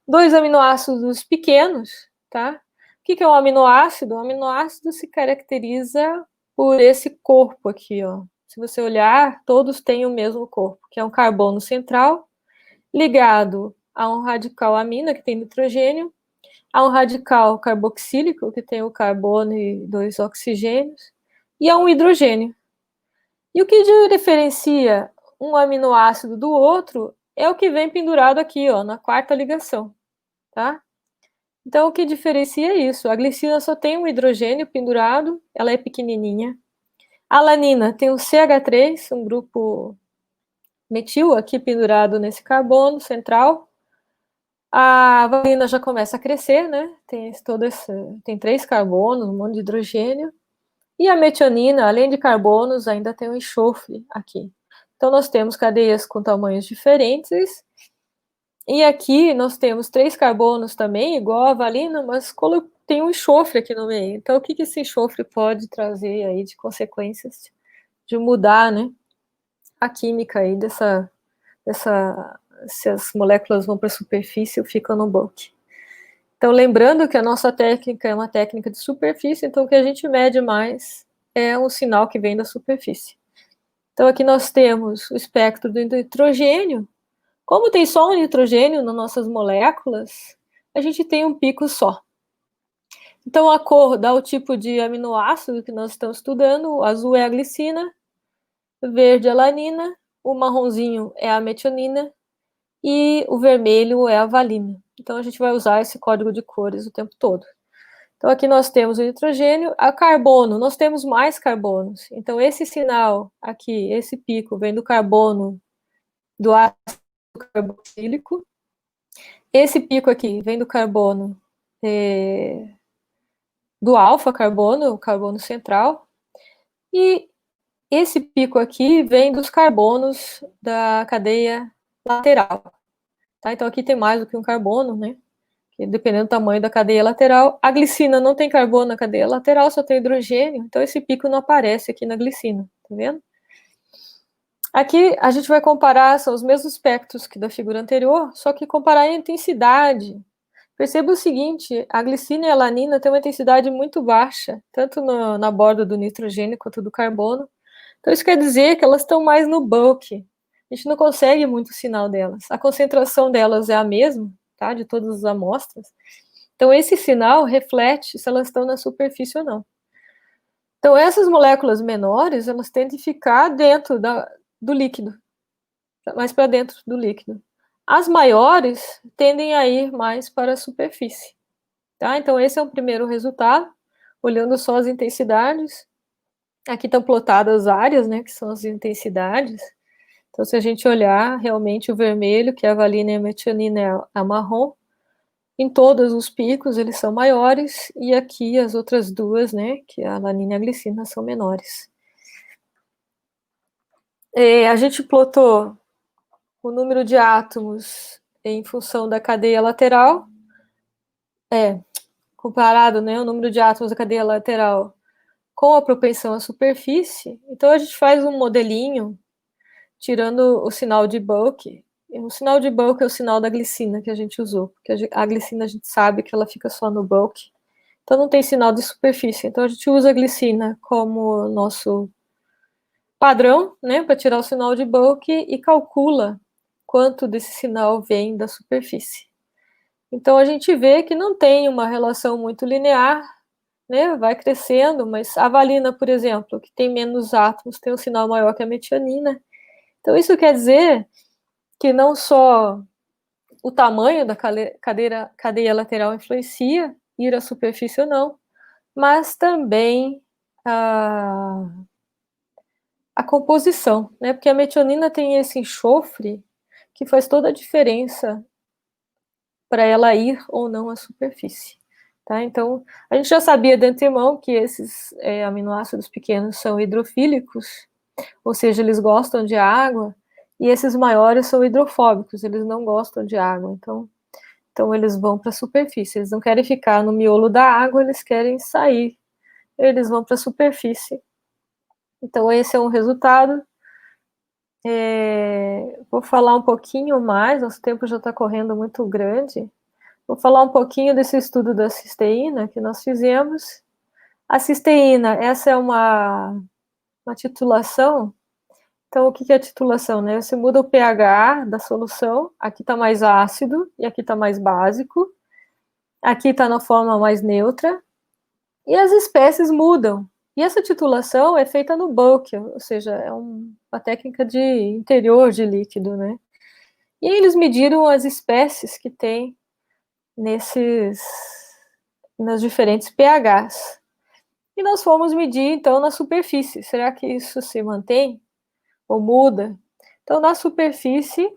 2 aminoácidos pequenos, tá? O que é um aminoácido? Um aminoácido se caracteriza por esse corpo aqui, ó. Se você olhar, todos têm o mesmo corpo, que é um carbono central, ligado a um radical amina, que tem nitrogênio, a um radical carboxílico, que tem o carbono e 2 oxigênios, e a um hidrogênio. E o que diferencia um aminoácido do outro é o que vem pendurado aqui, ó, na 4ª ligação, tá? Então, o que diferencia é isso. A glicina só tem um hidrogênio pendurado, ela é pequenininha. A alanina tem o CH3, um grupo metil aqui pendurado nesse carbono central. A valina já começa a crescer, né? Tem 3 carbonos, um monte de hidrogênio. E a metionina, além de carbonos, ainda tem um enxofre aqui. Então, nós temos cadeias com tamanhos diferentes. E aqui nós temos 3 carbonos também, igual a valina, mas tem um enxofre aqui no meio. Então, o que esse enxofre pode trazer aí de consequências de mudar, né, a química aí se as moléculas vão para a superfície ou ficam no bulk. Então, lembrando que a nossa técnica é uma técnica de superfície, então o que a gente mede mais é um sinal que vem da superfície. Então, aqui nós temos o espectro do nitrogênio. Como tem só um nitrogênio nas nossas moléculas, a gente tem um pico só. Então, a cor dá o tipo de aminoácido que nós estamos estudando. O azul é a glicina, o verde é a alanina, o marronzinho é a metionina e o vermelho é a valina. Então, a gente vai usar esse código de cores o tempo todo. Então, aqui nós temos o nitrogênio. A carbono, nós temos mais carbonos. Então, esse sinal aqui, esse pico, vem do carbono, do ácido carboxílico. Esse pico aqui vem do carbono, do alfa-carbono, o carbono central. E esse pico aqui vem dos carbonos da cadeia lateral. Tá? Então, aqui tem mais do que um carbono, né? Que, dependendo do tamanho da cadeia lateral. A glicina não tem carbono na cadeia lateral, só tem hidrogênio. Então, esse pico não aparece aqui na glicina. Tá vendo? Aqui, a gente vai comparar, são os mesmos espectros que da figura anterior, só que comparar a intensidade. Perceba o seguinte, a glicina e a alanina têm uma intensidade muito baixa, tanto na borda do nitrogênio quanto do carbono. Então, isso quer dizer que elas estão mais no bulk. A gente não consegue muito sinal delas. A concentração delas é a mesma, tá? De todas as amostras. Então, esse sinal reflete se elas estão na superfície ou não. Então, essas moléculas menores, elas tendem a ficar dentro do líquido, mais para dentro do líquido. As maiores tendem a ir mais para a superfície. Tá? Então, esse é o primeiro resultado, olhando só as intensidades. Aqui estão plotadas as áreas, né, que são as intensidades. Então, se a gente olhar, realmente o vermelho, que é a valina e a metionina, é a marrom. Em todos os picos, eles são maiores, e aqui as outras duas, né, que é a alanina e a glicina, são menores. A gente plotou o número de átomos em função da cadeia lateral, comparado, né, o número de átomos da cadeia lateral com a propensão à superfície. Então, a gente faz um modelinho, tirando o sinal de bulk. O sinal de bulk é o sinal da glicina que a gente usou, porque a glicina a gente sabe que ela fica só no bulk. Então, não tem sinal de superfície. Então, a gente usa a glicina como nosso padrão, né, para tirar o sinal de bulk e calcula quanto desse sinal vem da superfície. Então, a gente vê que não tem uma relação muito linear, né, vai crescendo, mas a valina, por exemplo, que tem menos átomos, tem um sinal maior que a metionina. Então, isso quer dizer que não só o tamanho da cadeia lateral influencia ir à superfície ou não, mas também a composição, né? Porque a metionina tem esse enxofre que faz toda a diferença para ela ir ou não à superfície. Tá? Então, a gente já sabia de antemão que esses aminoácidos pequenos são hidrofílicos, ou seja, eles gostam de água, e esses maiores são hidrofóbicos, eles não gostam de água, então eles vão para a superfície, eles não querem ficar no miolo da água, eles querem sair, eles vão para a superfície. Então, esse é um resultado. Vou falar um pouquinho mais, nosso tempo já está correndo muito grande. Vou falar um pouquinho desse estudo da cisteína que nós fizemos. A cisteína, essa é uma titulação. Então, o que é a titulação, né? Você muda o pH da solução, aqui está mais ácido e aqui está mais básico. Aqui está na forma mais neutra. E as espécies mudam. E essa titulação é feita no bulk, ou seja, é uma técnica de interior de líquido, né? E aí eles mediram as espécies que tem nas diferentes pHs. E nós fomos medir, então, na superfície. Será que isso se mantém ou muda? Então, na superfície,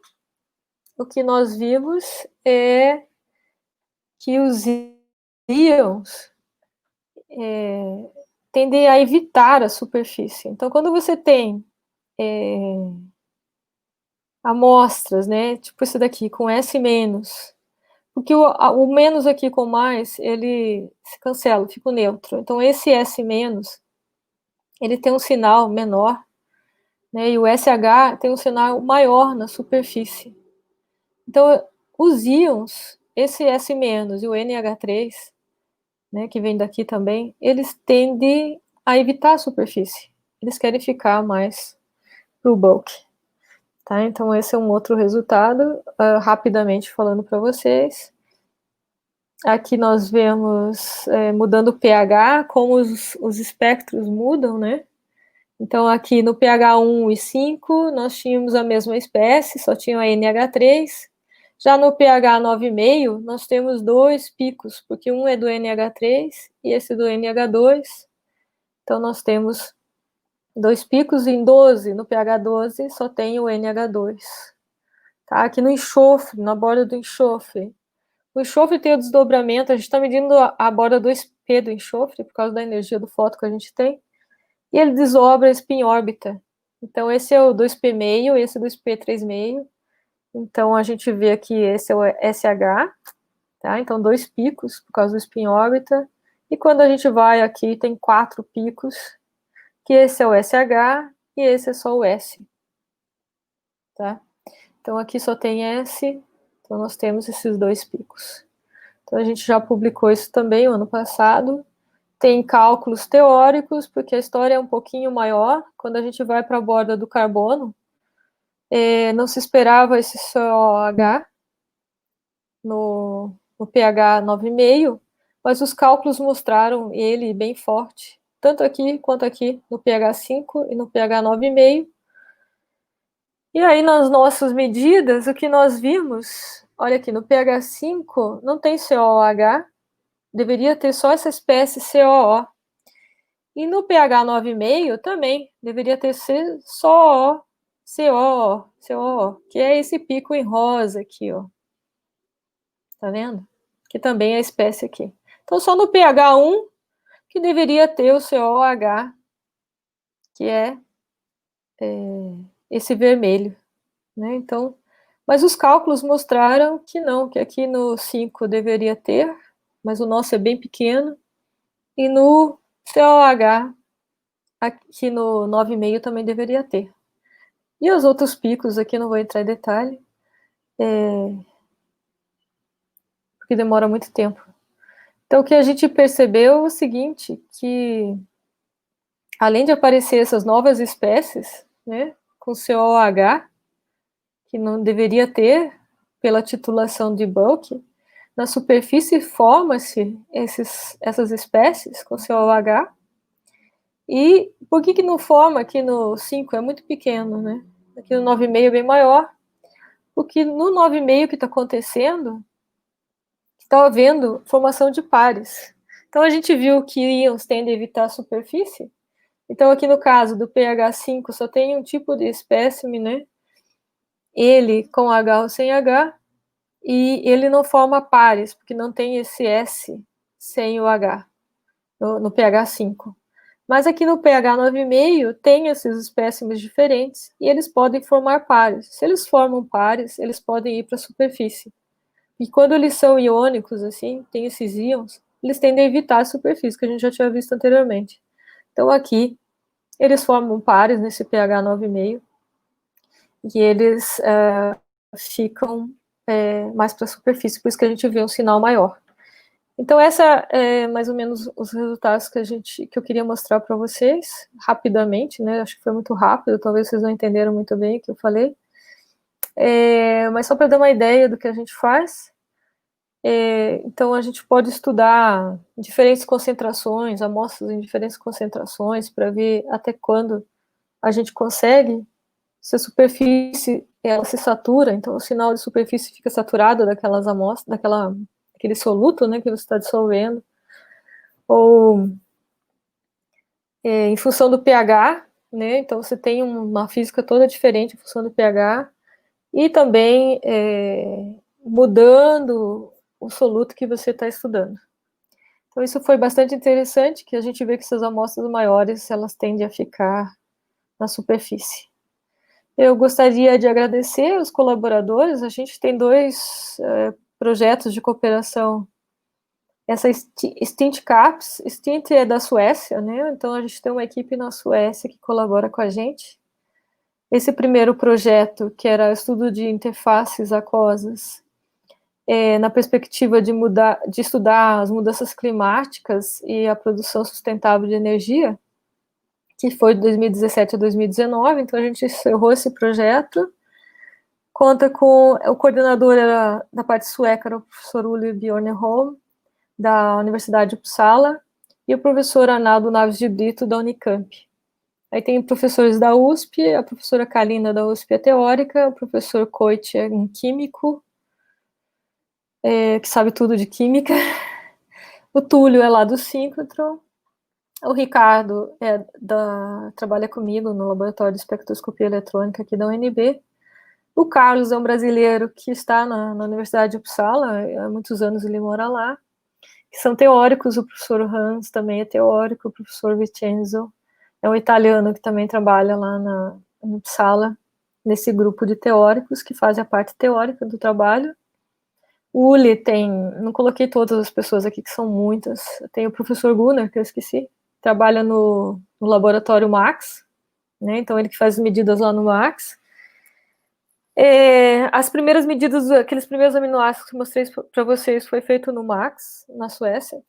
o que nós vimos é que os íons tendem a evitar a superfície. Então, quando você tem amostras, né, tipo esse daqui, com S-, porque o menos aqui com mais, ele se cancela, fica neutro. Então, esse S-, ele tem um sinal menor, né, e o SH tem um sinal maior na superfície. Então, os íons, esse S- e o NH3, né, que vem daqui também, eles tendem a evitar a superfície. Eles querem ficar mais pro bulk. Tá? Então, esse é um outro resultado, rapidamente falando para vocês. Aqui nós vemos mudando o pH, como os espectros mudam, né? Então, aqui no pH 1 e 5, nós tínhamos a mesma espécie, só tinha a NH3. Já no pH 9,5, nós temos dois picos, porque um é do NH3 e esse do NH2. Então, nós temos dois picos em 12, no pH 12 só tem o NH2. Tá? Aqui no enxofre, na borda do enxofre. O enxofre tem o desdobramento, a gente está medindo a borda 2P do enxofre, por causa da energia do fóton que a gente tem. e ele desobra a spin-órbita. Então, esse é o 2p meio, esse é o 2p3,5. Então, a gente vê aqui, esse é o SH, tá? Então, 2 picos por causa do spin-órbita. E quando a gente vai aqui, tem 4 picos, que esse é o SH e esse é só o S, tá? Então, aqui só tem S, então nós temos esses 2 picos. Então, a gente já publicou isso também no ano passado. Tem cálculos teóricos, porque a história é um pouquinho maior. Quando a gente vai para a borda do carbono, não se esperava esse COH no pH 9,5, mas os cálculos mostraram ele bem forte, tanto aqui quanto aqui, no pH 5 e no pH 9,5. E aí, nas nossas medidas, o que nós vimos, olha aqui, no pH 5 não tem COH, deveria ter só essa espécie COO. E no pH 9,5 também deveria ter só COO, que é esse pico em rosa aqui, ó. Tá vendo? Que também é a espécie aqui. Então, só no pH 1 que deveria ter o COH, que é esse vermelho, né? Então, mas os cálculos mostraram que não, que aqui no 5 deveria ter, mas o nosso é bem pequeno, e no COH, aqui no 9,5 também deveria ter. E os outros picos aqui não vou entrar em detalhe, porque demora muito tempo. Então, o que a gente percebeu é o seguinte, que além de aparecer essas novas espécies, né, com COH, que não deveria ter pela titulação de Bulk, na superfície forma-se essas espécies com COH, e por que não forma aqui no 5? É muito pequeno, né? Aqui no 9,5 é bem maior, porque no 9,5 que está acontecendo, está havendo formação de pares. Então, a gente viu que íons tendem a evitar a superfície. Então, aqui no caso do pH 5, só tem um tipo de espécime, né? Ele com H ou sem H, e ele não forma pares, porque não tem esse S sem o H, no pH 5. Mas aqui no pH 9,5 tem esses espécimes diferentes, e eles podem formar pares. Se eles formam pares, eles podem ir para a superfície. E quando eles são iônicos, assim, tem esses íons, eles tendem a evitar a superfície, que a gente já tinha visto anteriormente. Então, aqui, eles formam pares nesse pH 9,5, e eles ficam mais para a superfície, por isso que a gente vê um sinal maior. Então, essa é mais ou menos os resultados que eu queria mostrar para vocês, rapidamente, né? Acho que foi muito rápido, talvez vocês não entenderam muito bem o que eu falei. Mas só para dar uma ideia do que a gente faz. Então, a gente pode estudar diferentes concentrações, amostras em diferentes concentrações, para ver até quando a gente consegue, se a superfície ela se satura, então o sinal de superfície fica saturado daquelas amostras, aquele soluto, né, que você está dissolvendo, ou em função do pH, né, então você tem uma física toda diferente em função do pH, e também mudando o soluto que você está estudando. Então, isso foi bastante interessante, que a gente vê que essas amostras maiores, elas tendem a ficar na superfície. Eu gostaria de agradecer os colaboradores, a gente tem 2 projetos de cooperação. Essa Stint Caps, Stint é da Suécia, né? Então, a gente tem uma equipe na Suécia que colabora com a gente. Esse primeiro projeto, que era estudo de interfaces aquosas, na perspectiva de estudar as mudanças climáticas e a produção sustentável de energia, que foi de 2017 a 2019, então a gente encerrou esse projeto. Conta com o coordenador da parte sueca, era o professor Uli Bjorneholm, da Universidade de Uppsala, e o professor Arnaldo Naves de Brito, da Unicamp. Aí tem professores da USP, a professora Kalina da USP é teórica, o professor Coit é um químico, que sabe tudo de química, o Túlio é lá do síncrotron, o Ricardo trabalha comigo no laboratório de espectroscopia eletrônica aqui da UNB, o Carlos é um brasileiro que está na Universidade de Uppsala, há muitos anos ele mora lá, que são teóricos, o professor Hans também é teórico, o professor Vincenzo é um italiano que também trabalha lá na Uppsala, nesse grupo de teóricos que fazem a parte teórica do trabalho. O Uli tem, não coloquei todas as pessoas aqui, que são muitas, tem o professor Gunnar, que eu esqueci, trabalha no laboratório Max, né, então ele que faz as medidas lá no Max. As primeiras medidas, aqueles primeiros aminoácidos que eu mostrei para vocês, foi feito no Max, na Suécia.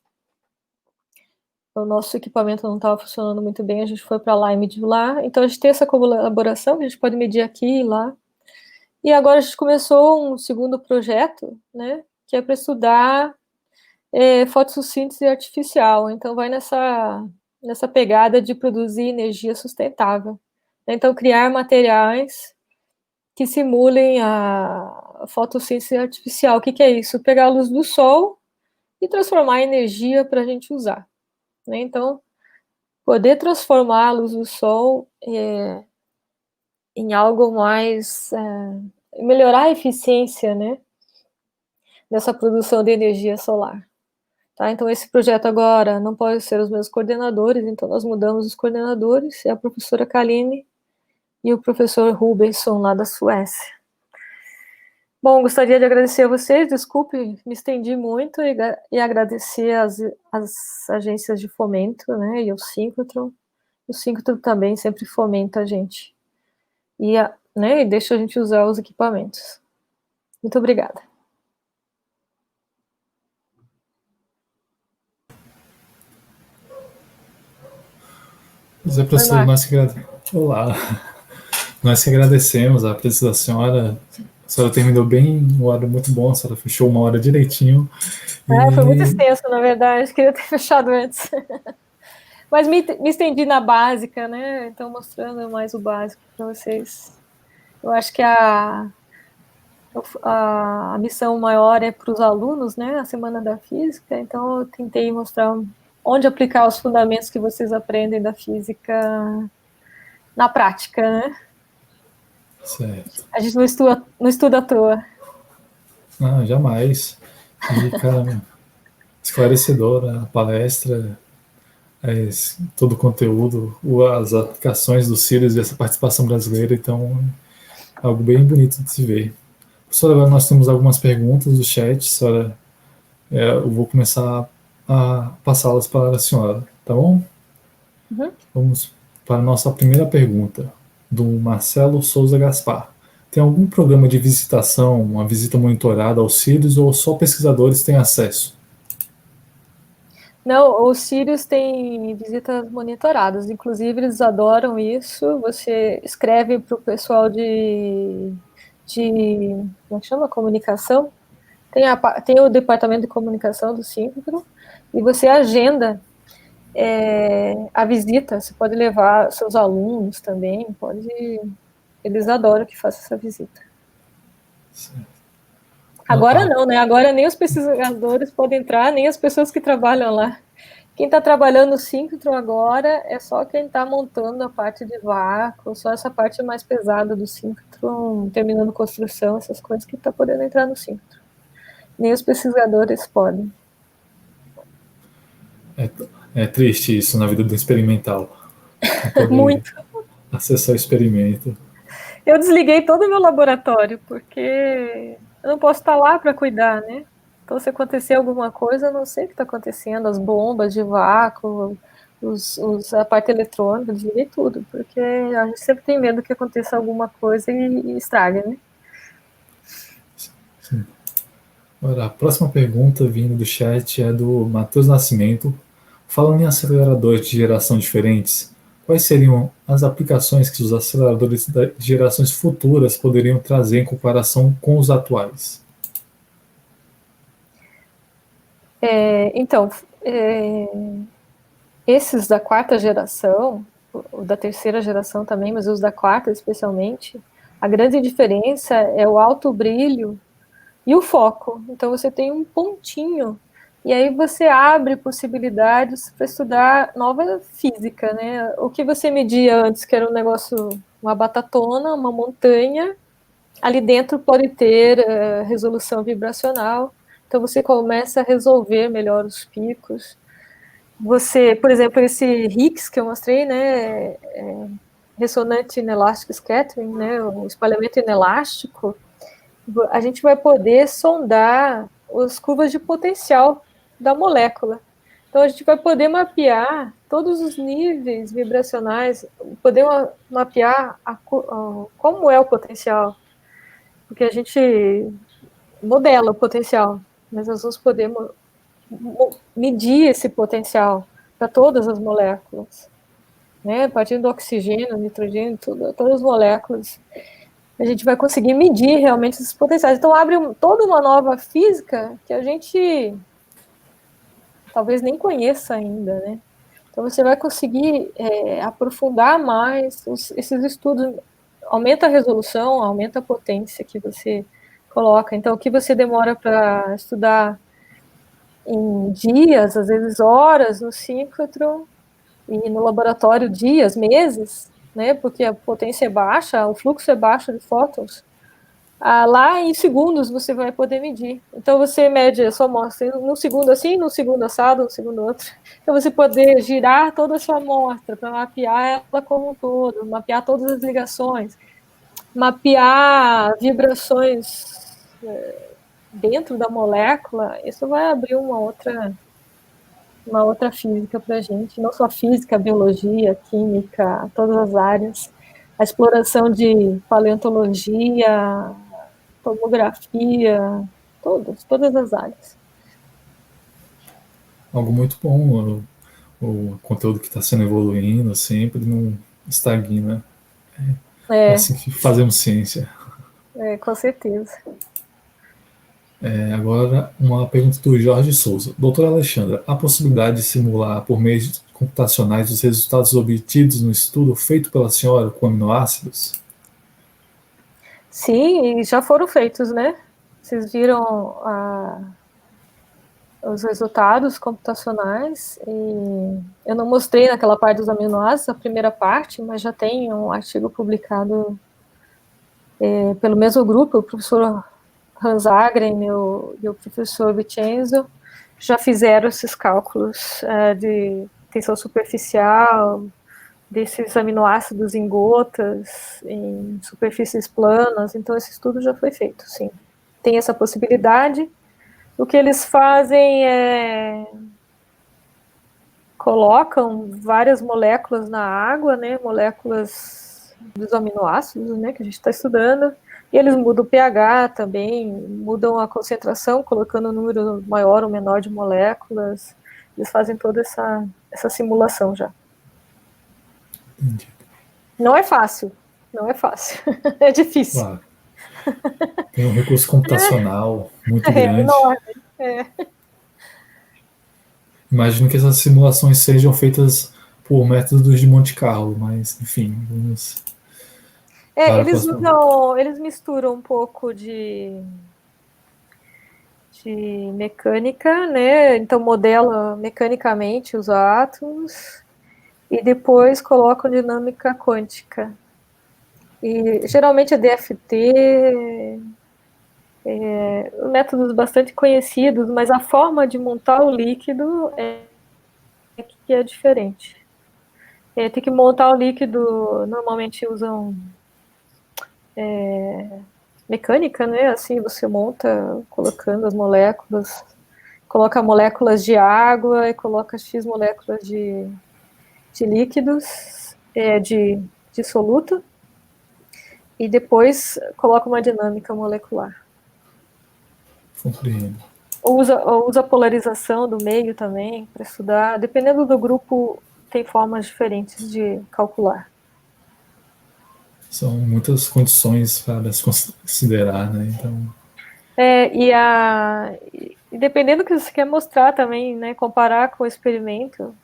O nosso equipamento não estava funcionando muito bem, a gente foi para lá e mediu lá. Então a gente tem essa colaboração, a gente pode medir aqui e lá. E agora a gente começou um segundo projeto, né, que é para estudar fotossíntese artificial. Então vai nessa pegada de produzir energia sustentável. Então criar materiais que simulem a fotossíntese artificial. O que é isso? Pegar a luz do sol e transformar em energia para a gente usar. Né? Então, poder transformar a luz do sol em algo mais... melhorar a eficiência, né, dessa produção de energia solar. Tá? Então, esse projeto agora não pode ser os meus coordenadores, então nós mudamos os coordenadores, é a professora Kaline e o professor Rubensson, lá da Suécia. Bom, gostaria de agradecer a vocês, desculpe, me estendi muito, e agradecer as agências de fomento, né, e o Síncrotron. O Síncrotron também sempre fomenta a gente, e deixa a gente usar os equipamentos. Muito obrigada. Zé, professor, Olá. Nós que agradecemos a presença da senhora. A senhora terminou bem, uma hora muito bom, a senhora fechou uma hora direitinho. Foi muito extenso, na verdade, queria ter fechado antes. Mas me estendi na básica, né? Então, mostrando mais o básico para vocês. Eu acho que a missão maior é para os alunos, né? A Semana da Física. Então, eu tentei mostrar onde aplicar os fundamentos que vocês aprendem da física na prática, né? Certo. A gente não estuda à toa. Não, jamais. E, cara, esclarecedora a palestra, todo o conteúdo, as aplicações dos Sirius e essa participação brasileira, então, algo bem bonito de se ver. Professora, agora nós temos algumas perguntas do chat, senhora, eu vou começar a passá-las para a senhora, tá bom? Uhum. Vamos para a nossa primeira pergunta, do Marcelo Souza Gaspar. Tem algum programa de visitação, uma visita monitorada aos Sirius, ou só pesquisadores têm acesso? Não, os Sirius têm visitas monitoradas, inclusive eles adoram isso. Você escreve para o pessoal de como é que chama? Comunicação. Tem o departamento de comunicação do Síncro, e você agenda a visita. Você pode levar seus alunos também, eles adoram que faça essa visita. Certo. Agora não, né? Agora nem os pesquisadores podem entrar, nem as pessoas que trabalham lá. Quem está trabalhando no Síncrotron agora é só quem está montando a parte de vácuo, só essa parte mais pesada do Síncrotron, terminando construção, essas coisas que está podendo entrar no Síncrotron. Nem os pesquisadores podem. É triste isso na vida do experimental. Muito. Acessar o experimento. Eu desliguei todo o meu laboratório, porque eu não posso estar lá para cuidar, né? Então, se acontecer alguma coisa, eu não sei o que está acontecendo, as bombas de vácuo, a parte eletrônica, eu desliguei tudo, porque a gente sempre tem medo que aconteça alguma coisa e estrague, né? Sim. Agora, a próxima pergunta vindo do chat é do Matheus Nascimento. Falando em aceleradores de geração diferentes, quais seriam as aplicações que os aceleradores de gerações futuras poderiam trazer em comparação com os atuais? Então, esses da quarta geração, da terceira geração também, mas os da quarta especialmente, a grande diferença é o alto brilho e o foco. Então, você tem um pontinho, e aí você abre possibilidades para estudar nova física, né? O que você media antes, que era um negócio, uma batatona, uma montanha, ali dentro pode ter resolução vibracional, então você começa a resolver melhor os picos. você, por exemplo, esse Higgs que eu mostrei, né, ressonante inelástico scattering, né, o espalhamento inelástico, a gente vai poder sondar as curvas de potencial da molécula. Então, a gente vai poder mapear todos os níveis vibracionais, poder mapear como é o potencial, porque a gente modela o potencial, mas nós vamos poder medir esse potencial para todas as moléculas, né? A partir do oxigênio, nitrogênio, todas as moléculas, a gente vai conseguir medir realmente esses potenciais. Então abre toda uma nova física que a gente talvez nem conheça ainda, né? Então você vai conseguir aprofundar mais esses estudos, aumenta a resolução, aumenta a potência que você coloca. Então o que você demora para estudar em dias, às vezes horas, no síncrotron, e no laboratório dias, meses, né, porque a potência é baixa, o fluxo é baixo de fótons, lá em segundos você vai poder medir. Então você mede a sua amostra num segundo assim, num segundo assado, num segundo outro. Então você poder girar toda a sua amostra para mapear ela como um todo, mapear todas as ligações, mapear vibrações dentro da molécula, isso vai abrir uma outra física para a gente, não só física, biologia, química, todas as áreas, a exploração de paleontologia, tomografia, todas as áreas. Algo muito bom, o conteúdo que está sendo evoluindo sempre não estagna. É assim que fazemos ciência. Com certeza. Agora, uma pergunta do Jorge Souza. Doutora Alexandra, há possibilidade de simular por meios computacionais os resultados obtidos no estudo feito pela senhora com aminoácidos? Sim, e já foram feitos, né? Vocês viram os resultados computacionais, e eu não mostrei naquela parte dos aminoácidos, a primeira parte, mas já tem um artigo publicado pelo mesmo grupo, o professor Hans Agren e o professor Vincenzo já fizeram esses cálculos de tensão superficial, desses aminoácidos em gotas, em superfícies planas, então esse estudo já foi feito, sim. Tem essa possibilidade. O que eles fazem é colocam várias moléculas na água, né, moléculas dos aminoácidos, né, que a gente está estudando, e eles mudam o pH também, mudam a concentração, colocando um número maior ou menor de moléculas. Eles fazem toda essa simulação já. Entendi. Não é fácil, não é fácil, é difícil. Claro. Tem um recurso computacional muito grande. Enorme. Imagino que essas simulações sejam feitas por métodos de Monte Carlo, mas, enfim, vamos... Eles misturam um pouco de mecânica, né? Então modela mecanicamente os átomos e depois colocam dinâmica quântica. E geralmente é DFT, métodos bastante conhecidos, mas a forma de montar o líquido que é diferente. Tem que montar o líquido, normalmente usam mecânica, né? Assim você monta colocando as moléculas, coloca moléculas de água e coloca X moléculas de líquidos, de soluto, e depois coloca uma dinâmica molecular. Compreendo. Usa a polarização do meio também para estudar. Dependendo do grupo, tem formas diferentes de calcular. São muitas condições para se considerar, né? Então... E dependendo do que você quer mostrar também, né? Comparar com o experimento,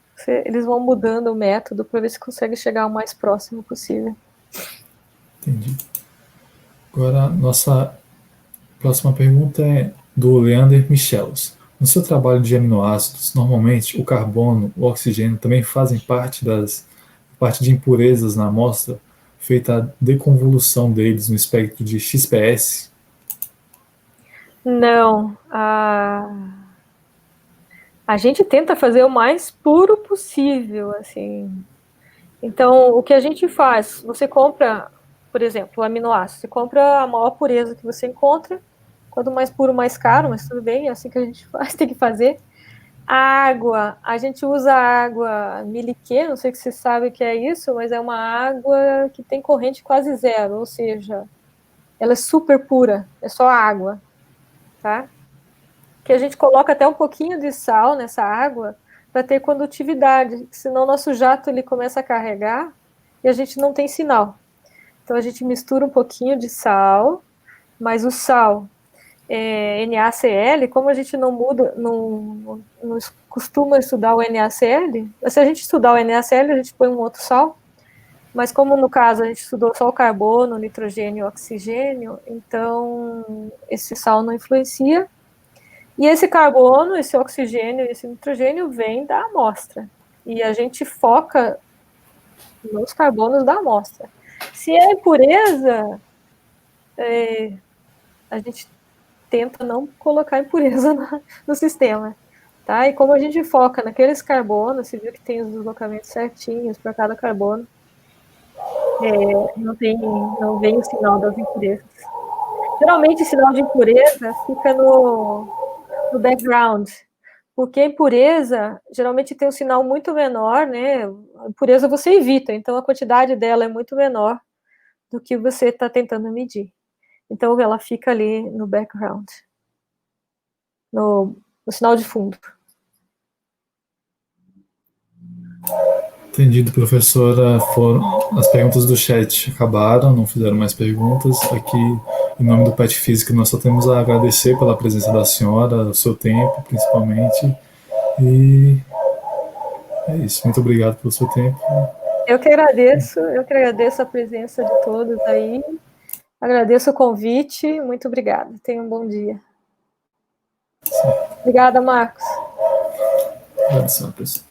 eles vão mudando o método para ver se consegue chegar o mais próximo possível. Entendi. Agora, nossa próxima pergunta é do Leander Michelos. No seu trabalho de aminoácidos, normalmente o carbono, o oxigênio também fazem parte de impurezas na amostra, feita a deconvolução deles no espectro de XPS? Não. A A gente tenta fazer o mais puro possível, assim. Então, o que a gente faz? Você compra, por exemplo, o aminoácido. Você compra a maior pureza que você encontra. Quanto mais puro, mais caro, mas tudo bem, é assim que a gente faz, tem que fazer. A água, a gente usa água miliquê, não sei se você sabe o que é isso, mas é uma água que tem corrente quase zero, ou seja, ela é super pura, é só água, tá? Que a gente coloca até um pouquinho de sal nessa água para ter condutividade, senão nosso jato ele começa a carregar e a gente não tem sinal. Então a gente mistura um pouquinho de sal, mas o sal NaCl, como a gente não muda, não costuma estudar o NaCl, se a gente estudar o NaCl, a gente põe um outro sal, mas como no caso a gente estudou só o carbono, o nitrogênio e o oxigênio, então esse sal não influencia. E esse carbono, esse oxigênio, esse nitrogênio vem da amostra. E a gente foca nos carbonos da amostra. Se é impureza, a gente tenta não colocar impureza no sistema. Tá? E como a gente foca naqueles carbonos, você viu que tem os deslocamentos certinhos para cada carbono, não vem o sinal das impurezas. Geralmente, o sinal de impureza fica no background, porque a impureza geralmente tem um sinal muito menor, né? A impureza você evita, então a quantidade dela é muito menor do que você está tentando medir. Então ela fica ali no background, no sinal de fundo. Entendido, professora. As perguntas do chat acabaram, não fizeram mais perguntas. Aqui, em nome do PET Física, nós só temos a agradecer pela presença da senhora, o seu tempo, principalmente. E é isso. Muito obrigado pelo seu tempo. Eu que agradeço a presença de todos aí. Agradeço o convite. Muito obrigada. Tenha um bom dia. Sim. Obrigada, Marcos. Obrigado, senhora professora.